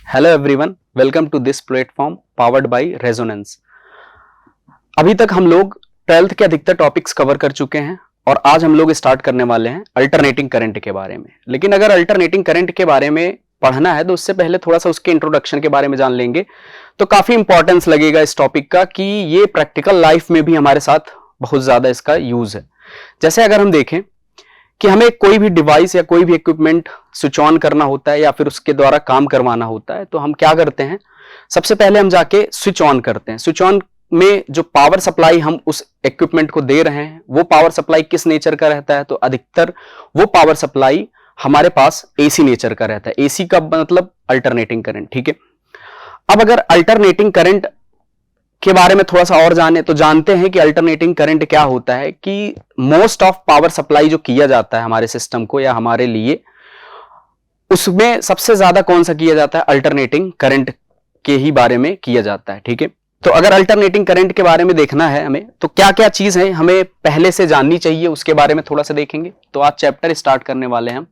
Hello everyone, welcome to this platform powered by Resonance. अभी तक हम लोग 12th के अधिकतर टॉपिक्स कवर कर चुके हैं और आज हम लोग स्टार्ट करने वाले हैं अल्टरनेटिंग करंट के बारे में। लेकिन अगर अल्टरनेटिंग करंट के बारे में पढ़ना है तो उससे पहले थोड़ा सा उसके इंट्रोडक्शन के बारे में जान लेंगे तो काफी इंपॉर्टेंस लगेगा इस टॉपिक का कि ये प्रैक्टिकल लाइफ में भी हमारे साथ बहुत ज्यादा इसका यूज है। जैसे अगर हम देखें कि हमें कोई भी डिवाइस या कोई भी इक्विपमेंट स्विच ऑन करना होता है या फिर उसके द्वारा काम करवाना होता है तो हम क्या करते हैं, सबसे पहले हम जाके स्विच ऑन करते हैं। स्विच ऑन में जो पावर सप्लाई हम उस इक्विपमेंट को दे रहे हैं वो पावर सप्लाई किस नेचर का रहता है, तो अधिकतर वो पावर सप्लाई हमारे पास एसी नेचर का रहता है। एसी का मतलब अल्टरनेटिंग करंट। ठीक है, अब अगर अल्टरनेटिंग करंट के बारे में थोड़ा सा और जाने तो जानते हैं कि अल्टरनेटिंग करंट क्या होता है कि मोस्ट ऑफ पावर सप्लाई जो किया जाता है हमारे सिस्टम को या हमारे लिए, उसमें सबसे ज्यादा कौन सा किया जाता है, अल्टरनेटिंग करंट के ही बारे में किया जाता है। ठीक है, तो अगर अल्टरनेटिंग करंट के बारे में देखना है हमें तो क्या क्या चीज है हमें पहले से जाननी चाहिए, उसके बारे में थोड़ा सा देखेंगे। तो आज चैप्टर स्टार्ट करने वाले हैं हम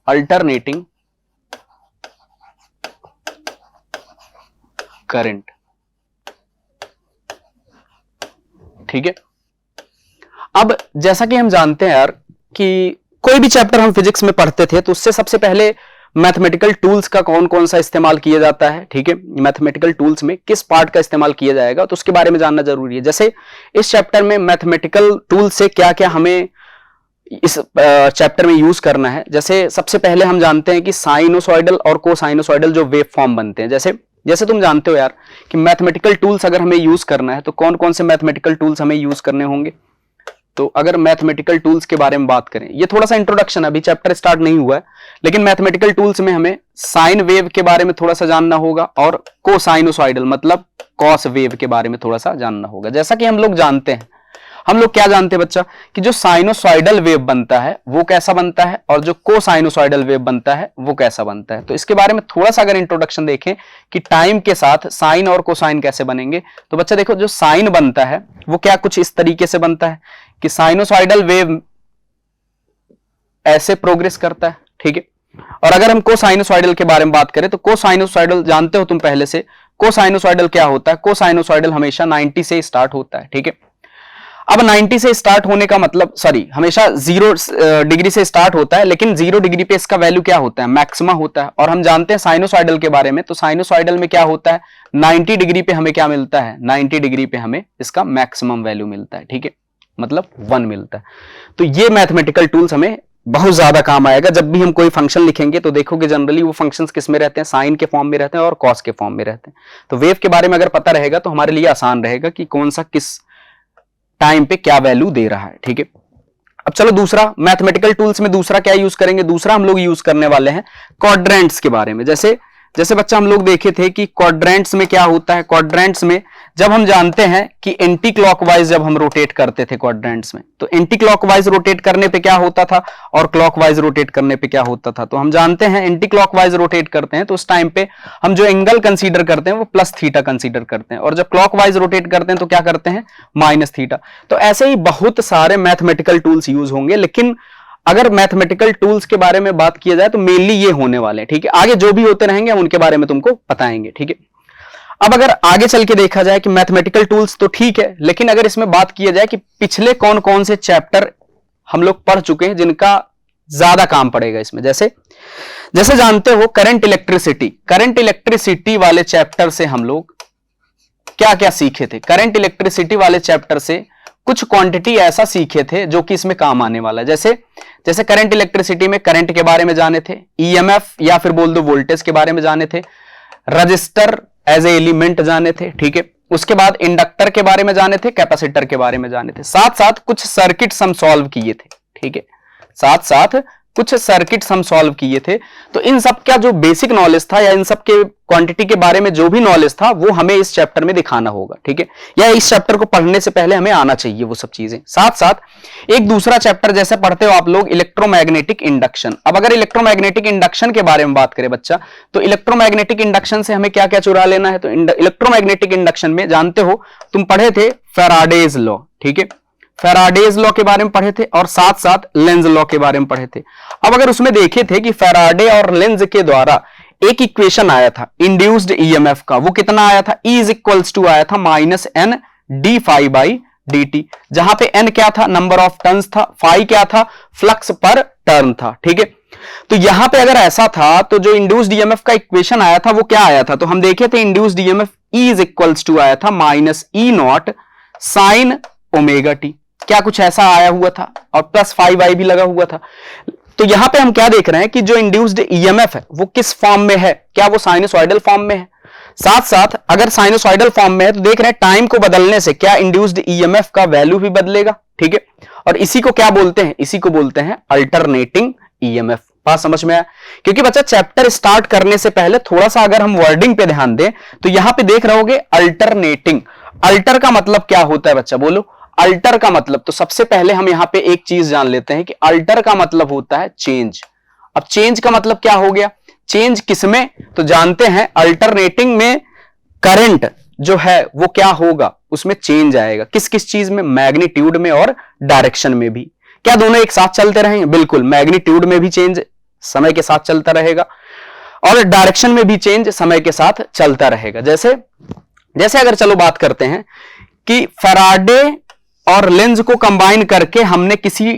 अल्टरनेटिंग करंट। ठीक है, अब जैसा कि हम जानते हैं यार कि कोई भी चैप्टर हम फिजिक्स में पढ़ते थे तो उससे सबसे पहले मैथमेटिकल टूल्स का कौन कौन सा इस्तेमाल किया जाता है। ठीक है, मैथमेटिकल टूल्स में किस पार्ट का इस्तेमाल किया जाएगा तो उसके बारे में जानना जरूरी है। जैसे इस चैप्टर में मैथमेटिकल टूल से क्या क्या हमें इस चैप्टर में यूज करना है। जैसे सबसे पहले हम जानते हैं कि साइनोसॉइडल और कोसाइनोसॉइडल जो वेव फॉर्म बनते हैं, जैसे तुम जानते हो यार कि मैथमेटिकल टूल्स अगर हमें यूज करना है तो कौन कौन से मैथमेटिकल टूल्स हमें यूज करने होंगे। तो अगर मैथमेटिकल टूल्स के बारे में बात करें, ये थोड़ा सा इंट्रोडक्शन, अभी चैप्टर स्टार्ट नहीं हुआ है, लेकिन मैथमेटिकल टूल्स में हमें साइन वेव के बारे में थोड़ा सा जानना होगा और कोसाइनोसॉइडल मतलब कॉस वेव के बारे में थोड़ा सा जानना होगा। जैसा कि हम लोग जानते हैं, हम लोग क्या जानते हैं बच्चा कि जो साइनोसॉइडल वेव बनता है वो कैसा बनता है और जो कोसाइनोसॉइडल वेव बनता है वो कैसा बनता है। तो इसके बारे में थोड़ा सा अगर इंट्रोडक्शन देखें कि टाइम के साथ साइन और कोसाइन कैसे बनेंगे, तो बच्चा देखो जो साइन बनता है वो क्या कुछ इस तरीके से बनता है कि साइनोसॉइडल वेव ऐसे प्रोग्रेस करता है। ठीक है, और अगर हम कोसाइनोसॉइडल के बारे में बात करें तो कोसाइनोसॉइडल जानते हो तुम पहले से, कोसाइनोसॉइडल क्या होता है, कोसाइनोसॉइडल हमेशा 90 से स्टार्ट होता है। ठीक है, अब 90 से स्टार्ट होने का मतलब हमेशा 0 डिग्री से स्टार्ट होता है, लेकिन 0 डिग्री पे इसका वैल्यू क्या होता है, मैक्सिमा होता है। और हम जानते हैं साइनोसॉइडल के बारे में, तो साइनोसॉइडल में क्या होता है, 90 डिग्री पे हमें क्या मिलता है, 90 डिग्री पे हमें इसका मैक्सिमम वैल्यू मिलता है। ठीक है, मतलब 1 मिलता है। तो ये मैथमेटिकल टूल्स हमें बहुत ज्यादा काम आएगा। जब भी हम कोई फंक्शन लिखेंगे तो देखोगे जनरली वो फंक्शंस किस में रहते हैं, साइन के फॉर्म में रहते हैं और कॉस के फॉर्म में रहते हैं। तो वेव के बारे में अगर पता रहेगा तो हमारे लिए आसान रहेगा कि कौन सा किस टाइम पे क्या वैल्यू दे रहा है। ठीक है, अब चलो दूसरा मैथमेटिकल टूल्स में दूसरा क्या यूज करेंगे, दूसरा हम लोग यूज करने वाले हैं क्वाड्रेंट्स के बारे में। जैसे बच्चा हम लोग देखे थे कि क्वाड्रेंट्स में क्या होता है, क्वाड्रेंट्स में जब हम जानते हैं कि एंटी क्लॉकवाइज जब हम रोटेट करते थे क्वाड्रेंट्स में, तो एंटी क्लॉकवाइज रोटेट करने पे क्या होता था और क्लॉकवाइज रोटेट करने पे क्या होता था। तो हम जानते हैं एंटी क्लॉकवाइज रोटेट करते हैं तो उस टाइम पे हम जो एंगल कंसीडर करते हैं वो प्लस थीटा कंसीडर करते हैं, और जब क्लॉकवाइज रोटेट करते हैं तो क्या करते हैं, माइनस थीटा। तो ऐसे ही बहुत सारे मैथमेटिकल टूल्स यूज होंगे, लेकिन अगर मैथमेटिकल टूल्स के बारे में बात किया जाए तो मेनली ये होने वाले हैं। ठीक है, आगे जो भी होते रहेंगे हम उनके बारे में तुमको बताएंगे। ठीक है, अब अगर आगे चल के देखा जाए कि मैथमेटिकल टूल्स तो ठीक है, लेकिन अगर इसमें बात किया जाए कि पिछले कौन कौन से चैप्टर हम लोग पढ़ चुके हैं जिनका ज्यादा काम पड़ेगा इसमें, जैसे जानते हो करंट इलेक्ट्रिसिटी वाले चैप्टर से हम लोग क्या क्या सीखे थे। करंट इलेक्ट्रिसिटी वाले चैप्टर से कुछ क्वांटिटी ऐसा सीखे थे जो कि इसमें काम आने वाला है। जैसे करंट इलेक्ट्रिसिटी में करंट के बारे में जाने थे, ईएमएफ या फिर बोल दो वोल्टेज के बारे में जाने थे, रजिस्टर एज ए एलिमेंट जाने थे। ठीक है, उसके बाद इंडक्टर के बारे में जाने थे, कैपेसिटर के बारे में जाने थे, साथ साथ कुछ सर्किट्स हम सॉल्व किए थे। ठीक है, साथ साथ कुछ सर्किट्स हम सॉल्व किए थे। तो इन सब का जो बेसिक नॉलेज था या इन सब के क्वांटिटी के बारे में जो भी नॉलेज था वो हमें इस चैप्टर में दिखाना होगा। ठीक है, या इस चैप्टर को पढ़ने से पहले हमें आना चाहिए वो सब चीजें। साथ साथ एक दूसरा चैप्टर जैसे पढ़ते हो आप लोग इलेक्ट्रोमैग्नेटिक इंडक्शन। अब अगर इलेक्ट्रोमैग्नेटिक इंडक्शन के बारे में बात करें बच्चा, तो इलेक्ट्रोमैग्नेटिक इंडक्शन से हमें क्या क्या चुरा लेना है। तो इलेक्ट्रोमैग्नेटिक इंडक्शन में जानते हो तुम पढ़े थे फैराडेज लॉ। ठीक है, फैराडेज लॉ के बारे में पढ़े थे और साथ साथ लेंज लॉ के बारे में पढ़े थे। अब अगर उसमें देखे थे कि फैराडे और लेंज के द्वारा एक इक्वेशन आया था इंड्यूस्ड ईएमएफ का, वो कितना आया था, E इज इक्वल्स टू आया था minus N D phi by D T, जहां पे n क्या था, नंबर ऑफ टर्न्स था, फाई क्या था, फ्लक्स पर टर्न था, ठीक है। तो यहां पे अगर ऐसा था तो जो इंड्यूस्ड ईएमएफ का इक्वेशन आया था वो क्या आया था, तो हम देखे थे induced EMF E is equals to आया था minus E naught sine omega T, क्या कुछ ऐसा आया हुआ था, और प्लस फाई वाई भी लगा हुआ था। तो यहां पे हम क्या देख रहे हैं कि जो इंड्यूस्ड ईएमएफ है वो किस फॉर्म में है, क्या वो साइनसॉइडल फॉर्म में है, साथ साथ अगर साइनसॉइडल फॉर्म में है तो देख रहे हैं टाइम को बदलने से क्या इंड्यूस्ड ईएमएफ का वैल्यू भी बदलेगा, ठीक है। और इसी को क्या बोलते हैं, इसी को बोलते हैं अल्टरनेटिंग ईएमएफ। बात समझ में आया? क्योंकि बच्चा चैप्टर स्टार्ट करने से पहले थोड़ा सा अगर हम वर्डिंग पे ध्यान दें तो यहां पे देख रहे होगे अल्टरनेटिंग, अल्टर का मतलब क्या होता है बच्चा, बोलो अल्टर का मतलब, तो सबसे पहले हम यहां पे एक चीज जान लेते हैं कि अल्टर का मतलब होता है चेंज। अब चेंज का मतलब क्या हो गया, चेंज किसमें, तो जानते हैं अल्टरनेटिंग में करंट जो है वो क्या होगा, उसमें चेंज आएगा, किस किस चीज में, मैग्नीट्यूड में और डायरेक्शन में भी। क्या दोनों एक साथ चलते रहेंगे, बिल्कुल, मैग्नीट्यूड में भी चेंज समय के साथ चलता रहेगा और डायरेक्शन में भी चेंज समय के साथ चलता रहेगा। जैसे जैसे अगर चलो बात करते हैं कि फैराडे और लेंज को कंबाइन करके हमने किसी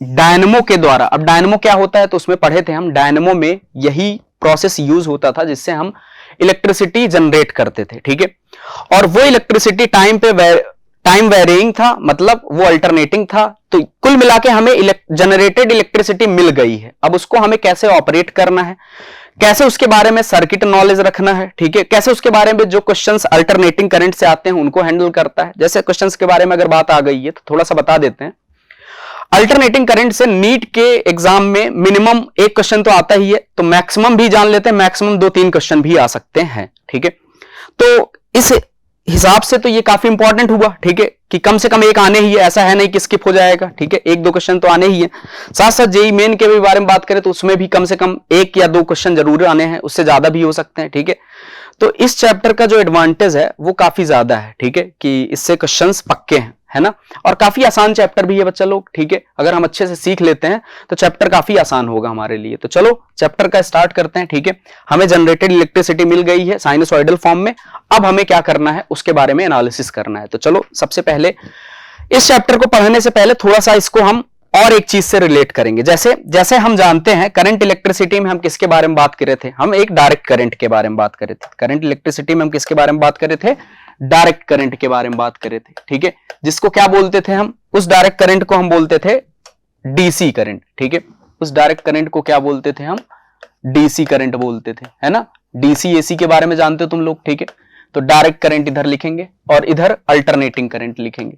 डायनमो के द्वारा, अब डायनमो क्या होता है तो उसमें पढ़े थे हम, डायनमो में यही प्रोसेस यूज होता था जिससे हम इलेक्ट्रिसिटी जनरेट करते थे, ठीक है। और वो इलेक्ट्रिसिटी टाइम वेरिंग था, मतलब वो अल्टरनेटिंग था। तो कुल मिला के हमें जनरेटेड इलेक्ट्रिसिटी मिल गई है, अब उसको हमें कैसे ऑपरेट करना है, कैसे उसके बारे में सर्किट नॉलेज रखना है, ठीक है, कैसे उसके बारे में जो क्वेश्चंस अल्टरनेटिंग करंट से आते हैं उनको हैंडल करता है। जैसे क्वेश्चंस के बारे में अगर बात आ गई है तो थोड़ा सा बता देते हैं। अल्टरनेटिंग करंट से नीट के एग्जाम में मिनिमम एक क्वेश्चन तो आता ही है, तो मैक्सिमम भी जान लेते हैं, मैक्सिमम 2-3 क्वेश्चन भी आ सकते हैं, ठीक है। तो इस हिसाब से तो ये काफी इंपॉर्टेंट हुआ, ठीक है, कि कम से कम एक आने ही है, ऐसा है नहीं कि स्किप हो जाएगा, ठीक है, 1-2 क्वेश्चन तो आने ही है। साथ साथ जेईई मेन के भी बारे में बात करें तो उसमें भी कम से कम 1 या 2 क्वेश्चन जरूर आने हैं, उससे ज्यादा भी हो सकते हैं, ठीक है। तो इस चैप्टर का जो एडवांटेज है वो काफी ज्यादा है, ठीक है, कि इससे क्वेश्चंस पक्के हैं, है ना, और काफी आसान चैप्टर भी है बच्चा लोग, ठीक है। अगर हम अच्छे से सीख लेते हैं तो चैप्टर काफी आसान होगा हमारे लिए। तो चलो चैप्टर का स्टार्ट करते हैं, ठीक है। हमें जनरेटेड इलेक्ट्रिसिटी मिल गई है साइनसॉइडल फॉर्म में, अब हमें क्या करना है उसके बारे में एनालिसिस करना है। तो चलो सबसे पहले इस चैप्टर को पढ़ने से पहले थोड़ा सा इसको हम और एक चीज से रिलेट करेंगे। जैसे जैसे हम जानते हैं करंट इलेक्ट्रिसिटी में हम किसके बारे में बात कर रहे थे, हम एक डायरेक्ट करंट के बारे में बात कर रहे थे। करंट इलेक्ट्रिसिटी में हम किसके बारे में बात कर रहे थे, डायरेक्ट करंट के बारे में बात कर रहे थे, ठीक है, जिसको क्या बोलते थे हम, उस डायरेक्ट करंट को हम बोलते थे डीसी करंट, ठीक है। उस डायरेक्ट करंट को क्या बोलते थे हम, डीसी करंट बोलते थे, है ना। डीसी एसी के बारे में जानते हो तुम लोग, ठीक है। तो डायरेक्ट करंट इधर लिखेंगे और इधर अल्टरनेटिंग करंट लिखेंगे।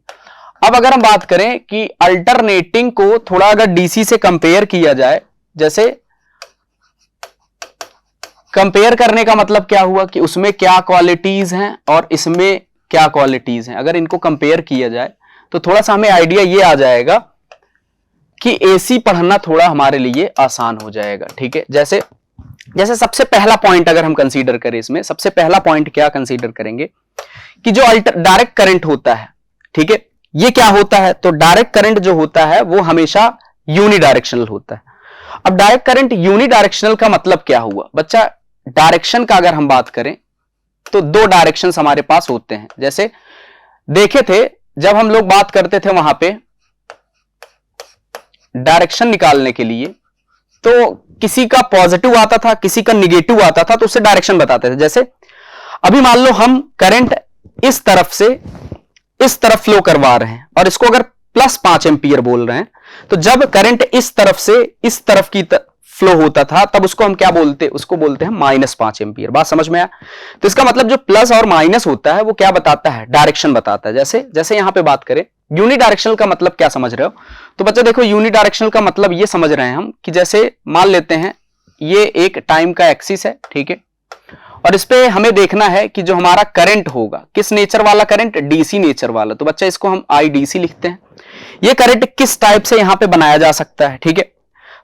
अब अगर हम बात करें कि अल्टरनेटिंग को थोड़ा अगर डीसी से कंपेयर किया जाए, जैसे कंपेयर करने का मतलब क्या हुआ कि उसमें क्या क्वालिटीज हैं और इसमें क्या क्वालिटीज हैं, अगर इनको कंपेयर किया जाए तो थोड़ा सा हमें आइडिया ये आ जाएगा कि एसी पढ़ना थोड़ा हमारे लिए आसान हो जाएगा, ठीक है। जैसे जैसे सबसे पहला पॉइंट अगर हम कंसीडर करें, इसमें सबसे पहला पॉइंट क्या कंसीडर करेंगे कि जो डायरेक्ट करंट होता है, ठीक है, ये क्या होता है, तो डायरेक्ट करंट जो होता है वो हमेशा यूनिडायरेक्शनल होता है। अब डायरेक्ट करंट यूनिडायरेक्शनल का मतलब क्या हुआ बच्चा, डायरेक्शन का अगर हम बात करें तो 2 डायरेक्शन हमारे पास होते हैं। जैसे देखे थे जब हम लोग बात करते थे वहां पे डायरेक्शन निकालने के लिए, तो किसी का पॉजिटिव आता था, किसी का निगेटिव आता था, तो उससे डायरेक्शन बताते थे। जैसे अभी मान लो हम करंट इस तरफ से इस तरफ फ्लो करवा रहे हैं और इसको अगर +5 एम्पियर बोल रहे हैं, तो जब करंट इस तरफ से इस तरफ की फ्लो होता था तब उसको हम क्या बोलते हैं, उसको बोलते हैं -5 एम्पियर। बात समझ में आया? तो इसका मतलब जो प्लस और माइनस होता है वो क्या बताता है, डायरेक्शन बताता है। जैसे जैसे यहां पे बात करें यूनिडायरेक्शनल का मतलब क्या समझ रहे हो, तो बच्चा देखो यूनिडायरेक्शनल का मतलब ये समझ रहे हैं हम कि जैसे मान लेते हैं ये एक टाइम का एक्सिस है, ठीक है, और इस पे हमें देखना है कि जो हमारा करंट होगा किस नेचर वाला करंट, डीसी नेचर वाला। तो बच्चा इसको हम आईडीसी लिखते हैं। ये करंट किस टाइप से यहां पे बनाया जा सकता है, ठीक है।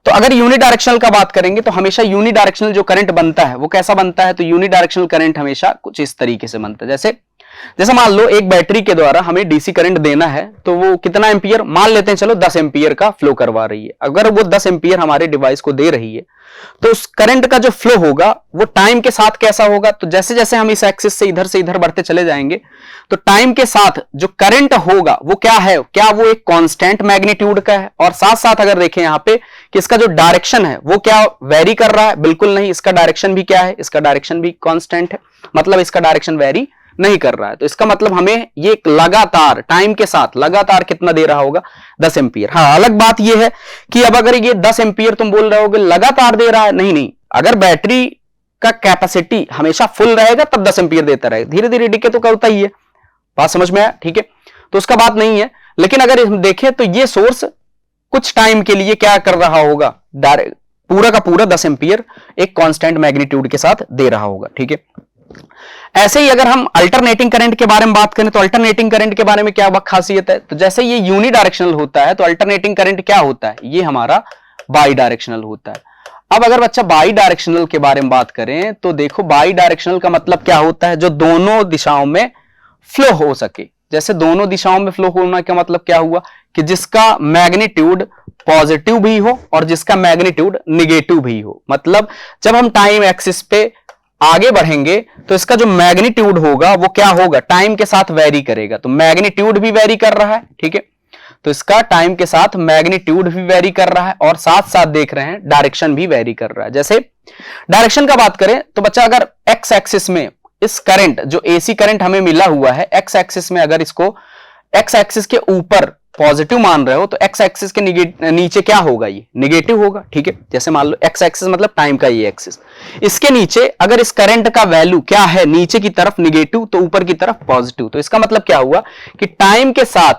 तो अगर यूनिडायरेक्शनल का बात करेंगे तो हमेशा यूनिडायरेक्शनल जो करंट बनता है वो कैसा बनता है, तो यूनिडायरेक्शनल करंट हमेशा कुछ इस तरीके से बनता है। जैसे जैसे मान लो एक बैटरी के द्वारा हमें डीसी करंट देना है, तो वो कितना एम्पियर मान लेते हैं, चलो 10 एम्पियर का फ्लो करवा रही है। अगर वो 10 एम्पियर हमारे डिवाइस को दे रही है तो उस करंट का जो फ्लो होगा वो टाइम के साथ कैसा होगा, तो जैसे जैसे हम इस एक्सिस से इधर बढ़ते चले जाएंगे तो टाइम के साथ जो करंट होगा वो क्या है, क्या वो एक कांस्टेंट मैग्नीट्यूड का है, और साथ साथ अगर देखें यहां पे कि इसका जो डायरेक्शन है वो क्या वेरी कर रहा है, बिल्कुल नहीं, इसका डायरेक्शन भी क्या है, इसका डायरेक्शन भी कांस्टेंट है, मतलब इसका डायरेक्शन वेरी नहीं कर रहा है। तो इसका मतलब हमें ये लगातार टाइम के साथ लगातार कितना दे रहा होगा, 10 एम्पियर। हाँ, अलग बात ये है कि अब अगर ये 10 एम्पियर तुम बोल रहे होगे लगातार दे रहा है, नहीं नहीं, अगर बैटरी का कैपेसिटी हमेशा फुल रहेगा तब 10 एम्पियर देता रहेगा, धीरे धीरे डिके तो करता ही है। बात समझ में आया? ठीक है, तो उसका बात नहीं है। लेकिन अगर हम देखें तो ये सोर्स कुछ टाइम के लिए क्या कर रहा होगा, पूरा का पूरा 10 एम्पियर एक कांस्टेंट मैग्नीट्यूड के साथ दे रहा होगा। ठीक है, ऐसे ही अगर हम अल्टरनेटिंग करंट के बारे में बात करें तो अल्टरनेटिंग करंट के बारे में क्या खासियत है, तो जैसे ये यूनिडायरेक्शनल होता है तो अल्टरनेटिंग करंट क्या होता है, ये हमारा बाई डायरेक्शनल होता है। अब अगर बच्चा बाई डायरेक्शनल के बारे में बात करें तो देखो बाई डायरेक्शनल का मतलब क्या होता है, जो दोनों दिशाओं में फ्लो हो सके। जैसे दोनों दिशाओं में फ्लो होना का मतलब क्या हुआ कि जिसका मैग्नीट्यूड पॉजिटिव भी हो और जिसका मैग्नीट्यूड निगेटिव भी हो, मतलब जब हम टाइम एक्सिस पे आगे बढ़ेंगे तो इसका जो मैग्नीट्यूड होगा वो क्या होगा, टाइम के साथ वेरी करेगा। तो मैग्नीट्यूड भी वेरी कर रहा है, ठीक है, तो इसका टाइम के साथ मैग्नीट्यूड भी वेरी कर रहा है और साथ साथ देख रहे हैं डायरेक्शन भी वेरी कर रहा है। जैसे डायरेक्शन का बात करें तो बच्चा अगर एक्स एक्सिस में इस करंट जो एसी करंट हमें मिला हुआ है, एक्स एक्सिस में अगर इसको एक्स एक्सिस के ऊपर पॉजिटिव मान रहे हो तो एक्स एक्सिस के नीचे क्या होगा, ये निगेटिव होगा। ठीक है, जैसे मान लो एक्स एक्सिस मतलब टाइम का ये एक्सिस, इसके नीचे अगर इस करंट का वैल्यू क्या है, नीचे की तरफ निगेटिव तो ऊपर की तरफ पॉजिटिव, तो इसका मतलब क्या हुआ कि टाइम के साथ,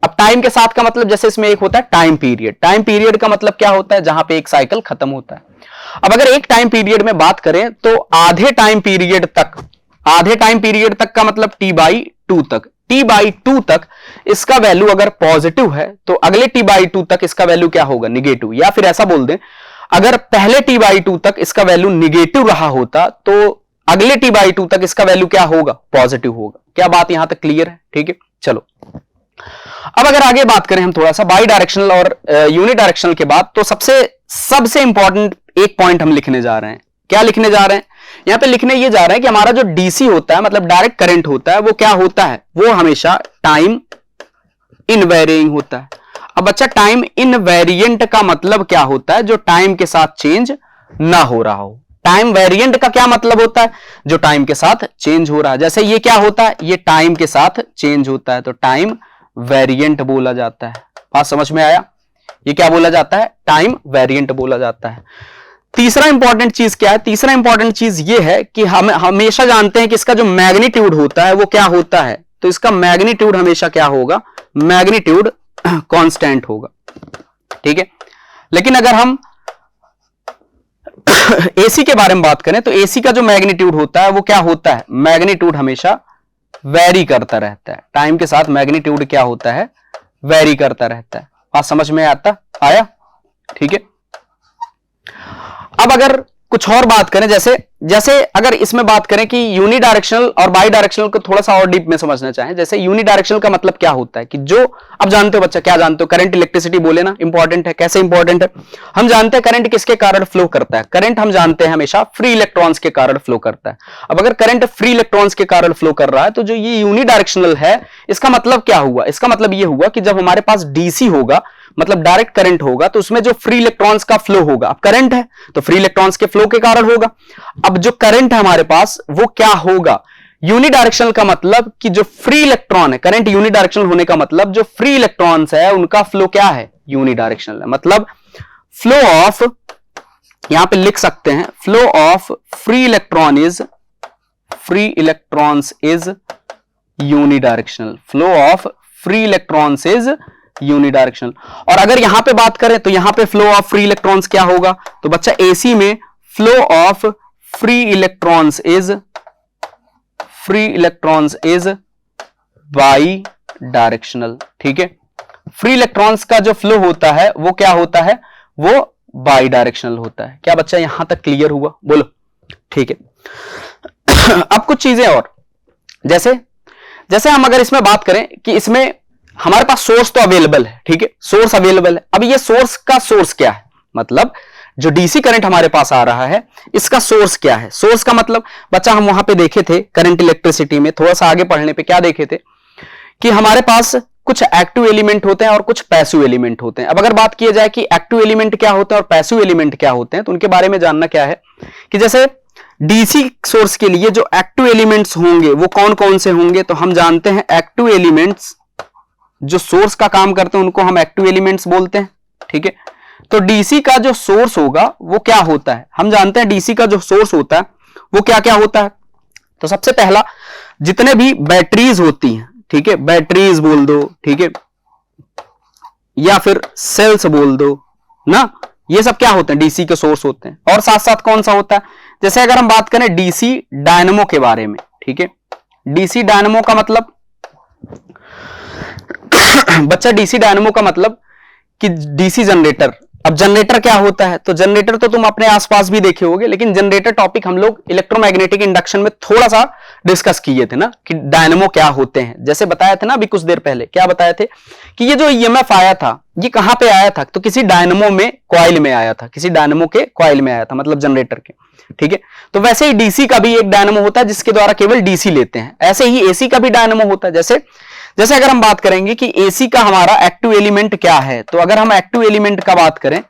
अब टाइम के साथ का मतलब जैसे इसमें एक होता है टाइम पीरियड, टाइम पीरियड का मतलब क्या होता है, जहां पे एक साइकिल खत्म होता है। अब अगर एक टाइम पीरियड में बात करें तो आधे टाइम पीरियड तक का मतलब t/2 तक, t/2 तक इसका वैल्यू अगर पॉजिटिव है तो अगले t/2 तक इसका वैल्यू क्या होगा, निगेटिव। या फिर ऐसा बोल दें, अगर पहले t/2 तक इसका वैल्यू निगेटिव रहा होता तो अगले t/2 तक इसका वैल्यू क्या होगा, पॉजिटिव होगा। क्या बात यहां तक क्लियर है? ठीक है, चलो अब अगर आगे बात करें हम थोड़ा सा बाई डायरेक्शनल और यूनिडायरेक्शनल के बाद, तो सबसे इंपॉर्टेंट एक पॉइंट हम लिखने जा रहे हैं। क्या लिखने जा रहे हैं, यहां पे लिखने ये जा रहे हैं कि हमारा जो डीसी होता है मतलब डायरेक्ट करंट होता है वो क्या होता है, वो हमेशा टाइम इनवेरिएंट होता है। अब बच्चा टाइम इनवेरिएंट का मतलब क्या होता है, जो टाइम के साथ चेंज ना हो रहा हो। टाइम वेरिएंट का क्या मतलब होता है, जो टाइम के साथ चेंज हो रहा है। जैसे ये क्या होता है, ये टाइम के साथ चेंज होता है तो टाइम वेरिएंट बोला जाता है। बात समझ में आया, ये क्या बोला जाता है, टाइम वेरिएंट बोला जाता है। तीसरा इंपॉर्टेंट चीज क्या है, तीसरा इंपॉर्टेंट चीज ये है कि हम हमेशा जानते हैं कि इसका जो मैग्नीट्यूड होता है वो क्या होता है, तो इसका मैग्नीट्यूड हमेशा क्या होगा, मैग्नीट्यूड कांस्टेंट होगा। ठीक है, लेकिन अगर हम एसी के बारे में बात करें तो एसी का जो मैग्नीट्यूड होता है वो क्या होता है, मैग्नीट्यूड हमेशा वेरी करता रहता है। टाइम के साथ मैग्नीट्यूड क्या होता है, वेरी करता रहता है। बात समझ में आया? ठीक है, अब अगर कुछ और बात करें, जैसे अगर इसमें बात करें कि यूनिडायरेक्शनल और बाई डायरेक्शनल को थोड़ा सा और डीप में समझना चाहें, जैसे यूनिडायरेक्शनल का मतलब क्या होता है कि जो, अब जानते हो बच्चा, क्या जानते हो, करंट इलेक्ट्रिसिटी बोले ना, इंपॉर्टेंट है। कैसे इंपॉर्टेंट है, हम जानते हैं करंट किसके कारण फ्लो करता है, करंट हम जानते हैं हमेशा फ्री इलेक्ट्रॉन्स के कारण फ्लो करता है। अब अगर करंट फ्री इलेक्ट्रॉन्स के कारण फ्लो कर रहा है तो जो ये यूनिडायरेक्शनल है, इसका मतलब क्या हुआ, इसका मतलब ये हुआ कि जब हमारे पास डीसी होगा मतलब डायरेक्ट करंट होगा तो उसमें जो फ्री इलेक्ट्रॉन्स का फ्लो होगा, अब करंट है तो फ्री इलेक्ट्रॉन्स के फ्लो के कारण होगा। अब जो करंट है हमारे पास वो क्या होगा, यूनिडायरेक्शनल का मतलब कि जो फ्री इलेक्ट्रॉन है, करंट यूनिडायरेक्शनल होने का मतलब जो फ्री इलेक्ट्रॉन्स है उनका फ्लो क्या है, यूनिडायरेक्शनल है। मतलब फ्लो ऑफ, यहां पे लिख सकते हैं, flow of free electrons is unidirectional, flow of free electrons is unidirectional. और अगर यहां पे बात करें तो यहां पे फ्लो ऑफ फ्री इलेक्ट्रॉन्स क्या होगा, तो बच्चा एसी में flow of free electrons is by directional. ठीक है, फ्री इलेक्ट्रॉन्स का जो फ्लो होता है वो क्या होता है, वो बाई डायरेक्शनल होता है। क्या बच्चा यहां तक क्लियर हुआ, बोलो? ठीक है, अब कुछ चीजें और, जैसे हम अगर इसमें बात करें कि इसमें हमारे पास सोर्स तो अवेलेबल है, ठीक है, सोर्स अवेलेबल है। अब ये सोर्स का सोर्स क्या है, मतलब जो डीसी करंट हमारे पास आ रहा है इसका सोर्स क्या है। सोर्स का मतलब बच्चा हम वहां पे देखे थे करंट इलेक्ट्रिसिटी में, थोड़ा सा आगे पढ़ने पे क्या देखे थे कि हमारे पास कुछ एक्टिव एलिमेंट होते हैं और कुछ पैसिव एलिमेंट होते हैं। अब अगर बात की जाए कि एक्टिव एलिमेंट क्या होता है और पैसिव एलिमेंट क्या होते हैं, तो उनके बारे में जानना क्या है कि जैसे डीसी सोर्स के लिए जो एक्टिव एलिमेंट्स होंगे वो कौन कौन से होंगे, तो हम जानते हैं एक्टिव एलिमेंट्स जो सोर्स का काम करते हैं उनको हम एक्टिव एलिमेंट्स बोलते हैं, ठीक है। तो डीसी का जो सोर्स होगा वो क्या होता है, हम जानते हैं डीसी का जो सोर्स होता है वो क्या क्या होता है। तो सबसे पहला जितने भी बैटरीज होती हैं, ठीक है, बैटरीज बोल दो, ठीक है, या फिर सेल्स बोल दो ना, ये सब क्या होते हैं, डीसी के सोर्स होते हैं। और साथ साथ कौन सा होता है, जैसे अगर हम बात करें डीसी डायनेमो के बारे में, ठीक है, डीसी डायनेमो का मतलब बच्चा डीसी डायनेमो का मतलब कि डीसी जनरेटर। अब जनरेटर क्या होता है, तो जनरेटर तो तुम अपने आसपास भी देखे होगे, लेकिन जनरेटर टॉपिक हम लोग इलेक्ट्रोमैग्नेटिक इंडक्शन में थोड़ा सा डिस्कस किए थे ना कि डायनेमो क्या होते हैं। जैसे बताया था ना अभी कुछ देर पहले, क्या बताए थे कि ये जो ईएमएफ आया था ये कहां पे आया था, तो किसी डायनेमो में कॉइल में आया था, किसी डायनेमो के कॉइल में आया था, मतलब जनरेटर के, ठीक है। तो वैसे ही डीसी का भी एक डायनेमो होता है जिसके द्वारा केवल डीसी लेते हैं। ऐसे ही एसी का भी डायनेमो होता है। जैसे जैसे अगर हम बात करेंगे कि एसी का हमारा एक्टिव एलिमेंट क्या है, तो अगर हम एक्टिव एलिमेंट का बात करें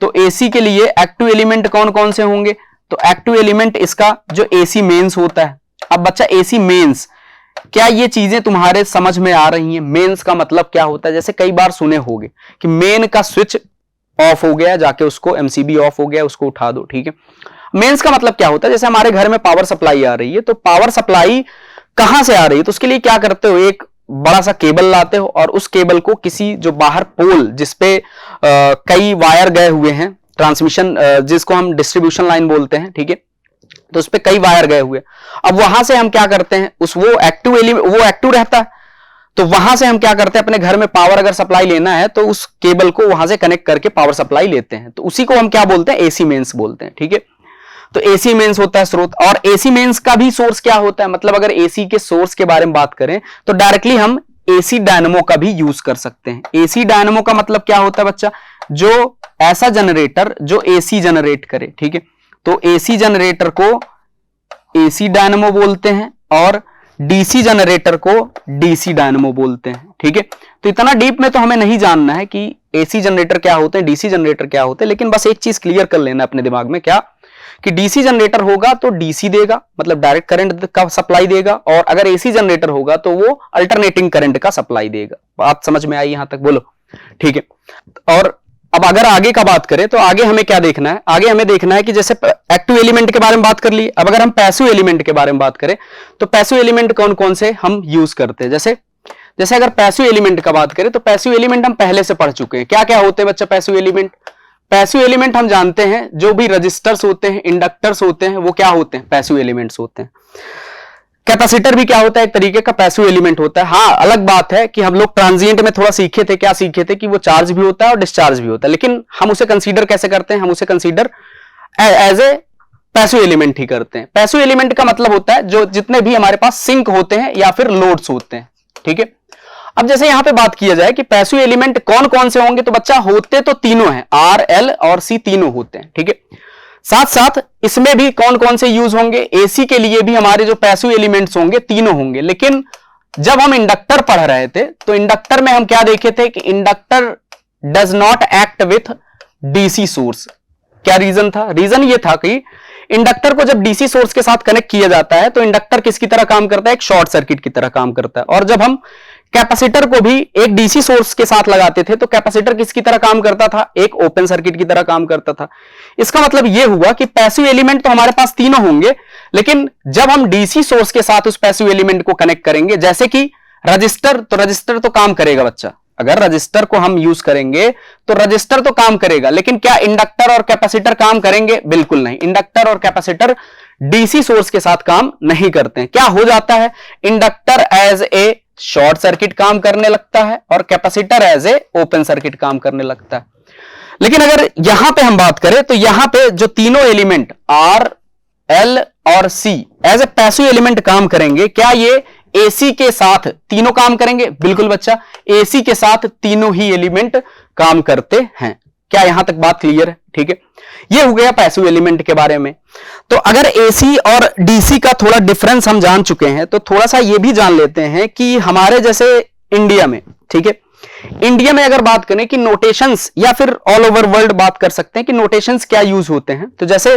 तो एसी के लिए एक्टिव एलिमेंट कौन कौन से होंगे, तो एक्टिव एलिमेंट इसका जो एसी मेंस होता है। अब बच्चा एसी मेंस, क्या ये चीजें तुम्हारे समझ में आ रही हैं? मेंस का मतलब क्या होता है, जैसे कई बार सुने होंगे कि मेन का स्विच ऑफ हो गया, जाके उसको एमसीबी ऑफ हो गया उसको उठा दो, ठीक है। मेंस का मतलब क्या होता है, जैसे हमारे घर में पावर सप्लाई आ रही है, तो पावर सप्लाई कहां से आ रही है, तो उसके लिए क्या करते हो, एक बड़ा सा केबल लाते हो और उस केबल को किसी जो बाहर पोल जिसपे कई वायर गए हुए हैं, ट्रांसमिशन जिसको हम डिस्ट्रीब्यूशन लाइन बोलते हैं, ठीक है, तो उस पे कई वायर गए हुए। अब वहां से हम क्या करते हैं, वो एक्टिव रहता है, तो वहां से हम क्या करते हैं, अपने घर में पावर अगर सप्लाई लेना है तो उस केबल को वहां से कनेक्ट करके पावर सप्लाई लेते हैं, तो उसी को हम क्या बोलते हैं, एसी मेंस बोलते हैं, ठीक है। तो एसी मेंस होता है स्रोत। और एसी मेंस का भी सोर्स क्या होता है, मतलब अगर एसी के सोर्स के बारे में बात करें तो डायरेक्टली हम एसी डायनेमो का भी यूज कर सकते हैं। एसी डायनेमो का मतलब क्या होता है बच्चा, जो ऐसा जनरेटर जो एसी जनरेट करे, ठीक है, तो एसी जनरेटर को एसी डायनेमो बोलते हैं और डीसी जनरेटर को डीसी डायनेमो बोलते हैं, ठीक है। तो इतना डीप में तो हमें नहीं जानना है कि एसी जनरेटर क्या होते हैं, डीसी जनरेटर क्या होते हैं, लेकिन बस एक चीज क्लियर कर लेना अपने दिमाग में, क्या कि डीसी जनरेटर होगा तो डीसी देगा, मतलब डायरेक्ट करंट का सप्लाई देगा, और अगर एसी जनरेटर होगा तो वो अल्टरनेटिंग करंट का सप्लाई देगा। बात समझ में आई यहां तक, बोलो, ठीक है। और अब अगर आगे का बात करें तो आगे हमें क्या देखना है, आगे हमें देखना है कि जैसे एक्टिव एलिमेंट के बारे में बात कर ली, अब अगर हम पैसिव एलिमेंट के बारे में बात करें तो पैसिव एलिमेंट कौन कौन से हम यूज करते हैं। जैसे अगर पैसिव एलिमेंट का बात करें तो पैसिव एलिमेंट हम पहले से पढ़ चुके हैं। क्या क्या होते हैं बच्चा पैसिव एलिमेंट, पैसिव एलिमेंट हम जानते हैं जो भी रजिस्टर्स होते हैं, इंडक्टर्स होते हैं, वो क्या होते हैं, पैसिव एलिमेंट्स होते हैं। कैपेसिटर भी क्या होता है, एक तरीके का पैसिव एलिमेंट होता है। हाँ, अलग बात है कि हम लोग ट्रांजिएंट में थोड़ा सीखे थे, क्या सीखे थे कि वो चार्ज भी होता है और डिस्चार्ज भी होता है, लेकिन हम उसे कंसीडर कैसे करते हैं, हम उसे consider as a passive element ही करते हैं। पैसिव एलिमेंट का मतलब होता है जो जितने भी हमारे पास सिंक होते हैं या फिर लोड्स होते हैं, ठीक है। अब जैसे यहां पे बात किया जाए कि पैसिव एलिमेंट कौन कौन से होंगे, तो बच्चा होते तो तीनों हैं, आर एल और सी तीनों होते हैं, ठीक है। साथ साथ इसमें भी कौन कौन से यूज होंगे, एसी के लिए भी हमारे जो पैसिव एलिमेंट्स होंगे तीनों होंगे। लेकिन जब हम इंडक्टर पढ़ रहे थे तो इंडक्टर में हम क्या देखे थे कि inductor does not act with DC source. क्या रीजन था, रीजन ये था कि इंडक्टर को जब डीसी सोर्स के साथ कनेक्ट किया जाता है तो इंडक्टर किसकी तरह काम करता है, एक शॉर्ट सर्किट की तरह काम करता है। और जब हम कैपेसिटर को भी एक डीसी सोर्स के साथ लगाते थे तो कैपेसिटर किसकी तरह काम करता था, एक ओपन सर्किट की तरह काम करता था। इसका मतलब यह हुआ कि पैसिव एलिमेंट तो हमारे पास तीनों होंगे, लेकिन जब हम डीसी सोर्स के साथ उस पैसिव एलिमेंट को कनेक्ट करेंगे, जैसे कि रजिस्टर, तो रजिस्टर तो काम करेगा बच्चा, अगर रजिस्टर को हम यूज करेंगे तो रजिस्टर तो काम करेगा, लेकिन क्या इंडक्टर और कैपेसिटर काम करेंगे, बिल्कुल नहीं। इंडक्टर और कैपेसिटर डीसी सोर्स के साथ काम नहीं करते हैं। क्या हो जाता है, inductor as a short circuit काम करने लगता है और capacitor as a open circuit काम करने लगता है। लेकिन अगर यहां पे हम बात करें तो यहां पे जो तीनों एलिमेंट आर, एल और सी एज ए पैसिव एलिमेंट काम करेंगे, क्या ये AC के साथ तीनों काम करेंगे? बिल्कुल बच्चा, AC के साथ तीनों ही एलिमेंट काम करते हैं। क्या यहां तक बात क्लियर है? ठीक है, ये हो गया पैसिव एलिमेंट के बारे में। तो अगर AC और DC का थोड़ा डिफरेंस हम जान चुके हैं तो थोड़ा सा ये भी जान लेते हैं कि हमारे जैसे इंडिया में, ठीक है, इंडिया में अगर बात करें कि नोटेशंस, या फिर ऑल ओवर वर्ल्ड बात कर सकते हैं कि नोटेशंस क्या यूज होते हैं। तो जैसे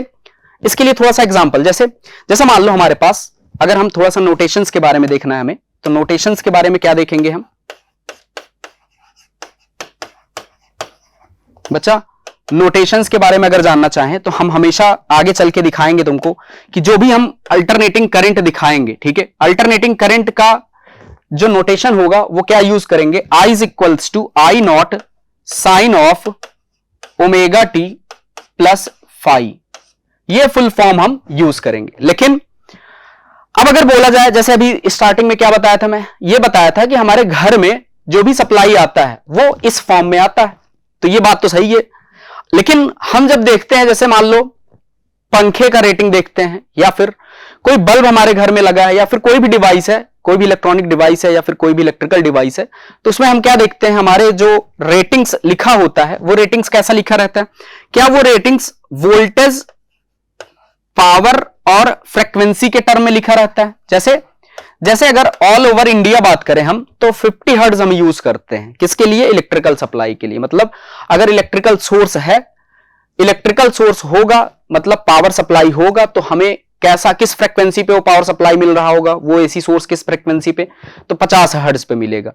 इसके लिए थोड़ा सा एग्जांपल, जैसे मान लो हमारे पास, अगर हम थोड़ा सा नोटेशंस के बारे में देखना है हमें, तो नोटेशंस के बारे में क्या देखेंगे हम बच्चा? नोटेशंस के बारे में अगर जानना चाहें तो हम हमेशा आगे चल के दिखाएंगे तुमको कि जो भी हम अल्टरनेटिंग करंट दिखाएंगे, ठीक है, अल्टरनेटिंग करंट का जो नोटेशन होगा वो क्या यूज करेंगे? I is equals to I naught sine of omega T plus phi, ये फुल फॉर्म हम यूज करेंगे। लेकिन अब अगर बोला जाए, जैसे अभी स्टार्टिंग में क्या बताया था, मैं ये बताया था कि हमारे घर में जो भी सप्लाई आता है वो इस फॉर्म में आता है, तो ये बात तो सही है। लेकिन हम जब देखते हैं, जैसे मान लो पंखे का रेटिंग देखते हैं, या फिर कोई बल्ब हमारे घर में लगा है, या फिर कोई भी डिवाइस है, कोई भी इलेक्ट्रॉनिक डिवाइस है, या फिर कोई भी इलेक्ट्रिकल डिवाइस है, तो उसमें हम क्या देखते हैं, हमारे जो रेटिंग्स लिखा होता है वो रेटिंग्स कैसा लिखा रहता है? क्या वो रेटिंग्स वोल्टेज, पावर और फ्रीक्वेंसी के टर्म में लिखा रहता है? जैसे अगर ऑल ओवर इंडिया बात करें हम, तो 50 हर्ट्ज हम यूज करते हैं किसके लिए? इलेक्ट्रिकल सप्लाई के लिए। मतलब अगर इलेक्ट्रिकल सोर्स है, इलेक्ट्रिकल सोर्स होगा, मतलब पावर सप्लाई होगा, तो हमें कैसा, किस फ्रीक्वेंसी पे वो पावर सप्लाई मिल रहा होगा? वो एसी सोर्स किस फ्रीक्वेंसी पे? तो 50 हर्ट्ज पे मिलेगा।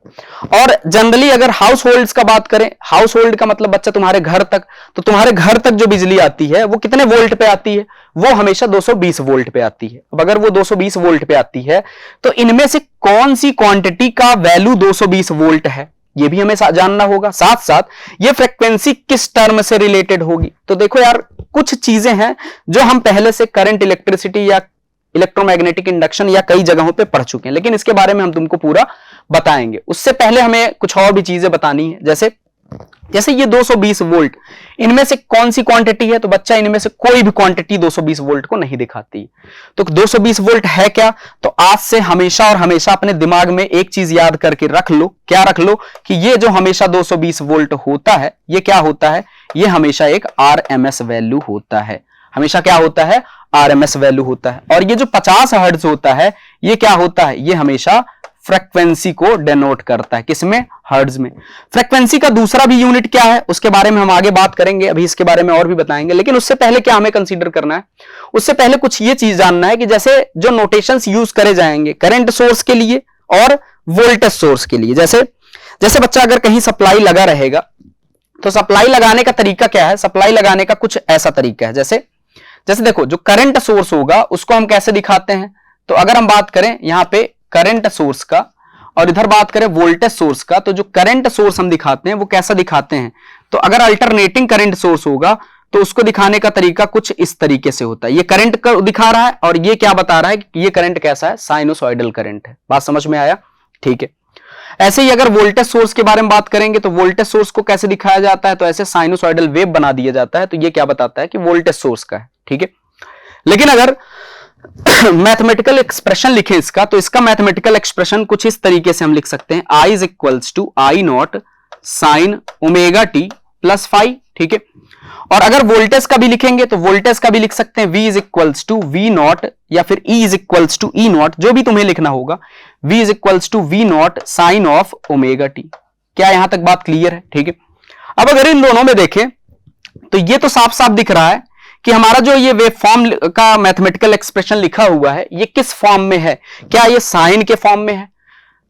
और जनरली अगर हाउस होल्ड्स का बात करें, हाउस होल्ड का मतलब बच्चा तुम्हारे घर तक, तो तुम्हारे घर तक जो बिजली आती है वो कितने वोल्ट पे आती है? वो हमेशा 220 वोल्ट पे आती है। अब अगर वो 220 वोल्ट पे आती है तो इनमें से कौन सी क्वांटिटी का वैल्यू 220 वोल्ट है, ये भी हमें जानना होगा। साथ साथ ये फ्रीक्वेंसी किस टर्म से रिलेटेड होगी? तो देखो यार, कुछ चीजें हैं जो हम पहले से करंट, इलेक्ट्रिसिटी या इलेक्ट्रोमैग्नेटिक इंडक्शन या कई जगहों पे पढ़ चुके हैं, लेकिन इसके बारे में हम तुमको पूरा बताएंगे। उससे पहले हमें कुछ और भी चीजें बतानी है। जैसे ये 220 वोल्ट, इनमें से कौन सी क्वांटिटी है? तो बच्चा इनमें से कोई भी क्वांटिटी 220 वोल्ट को नहीं दिखाती। तो 220 वोल्ट है क्या? तो आज से हमेशा और हमेशा अपने दिमाग में एक चीज याद करके रख लो। क्या रख लो? कि ये जो हमेशा 220 वोल्ट होता है, ये क्या होता है? ये हमेशा एक RMS वैल्यू होता है। हमेशा क्या होता है? RMS वैल्यू होता है। और ये जो 50 हर्ट्ज होता है, ये क्या होता है? ये हमेशा फ्रीक्वेंसी को डेनोट करता है। किसमें? हर्ट्ज में। फ्रीक्वेंसी का दूसरा भी यूनिट क्या है उसके बारे में हम आगे बात करेंगे, अभी इसके बारे में और भी बताएंगे। लेकिन उससे पहले क्या हमें कंसीडर करना है? उससे पहले कुछ ये चीज जानना है कि जैसे जो नोटेशंस यूज करे जाएंगे करंट सोर्स के लिए और वोल्टेज सोर्स के लिए, जैसे बच्चा अगर कहीं सप्लाई लगा रहेगा तो सप्लाई लगाने का तरीका क्या है? सप्लाई लगाने का कुछ ऐसा तरीका है, जैसे देखो, जो करंट सोर्स होगा उसको हम कैसे दिखाते हैं? तो अगर हम बात करें यहां पे करंट सोर्स का और इधर बात करें वोल्टेज सोर्स का, तो जो करंट सोर्स हम दिखाते हैं वो कैसा दिखाते हैं? तो अगर अल्टरनेटिंग करंट सोर्स होगा तो उसको दिखाने का तरीका कुछ इस तरीके से होता है। ये करंट को दिखा रहा है और ये क्या बता रहा है कि ये करंट कैसा है? साइनोसॉइडल करंट है। बात समझ में आया? ठीक है। ऐसे ही अगर वोल्टेज सोर्स के बारे में बात करेंगे तो वोल्टेज सोर्स को कैसे दिखाया जाता है? तो ऐसे साइनोसॉइडल वेव बना दिया जाता है। तो ये क्या बताता है? कि वोल्टेज सोर्स का है। ठीक है। लेकिन अगर मैथमेटिकल एक्सप्रेशन लिखे इसका, तो इसका मैथमेटिकल एक्सप्रेशन कुछ इस तरीके से हम लिख सकते हैं, I is equals to I naught sine omega T plus phi. ठीक है। और अगर वोल्टेज का भी लिखेंगे तो वोल्टेज का भी लिख सकते हैं, V is equals to V naught, या फिर E is equals to E naught, जो भी तुम्हें लिखना होगा। V is equals to V naught sine of omega T. क्या यहां तक बात क्लियर है? ठीक है। अब अगर इन दोनों में देखें तो ये तो साफ साफ दिख रहा है कि हमारा जो ये वेव फॉर्म का मैथमेटिकल एक्सप्रेशन लिखा हुआ है ये किस फॉर्म में है? क्या ये साइन के फॉर्म में है?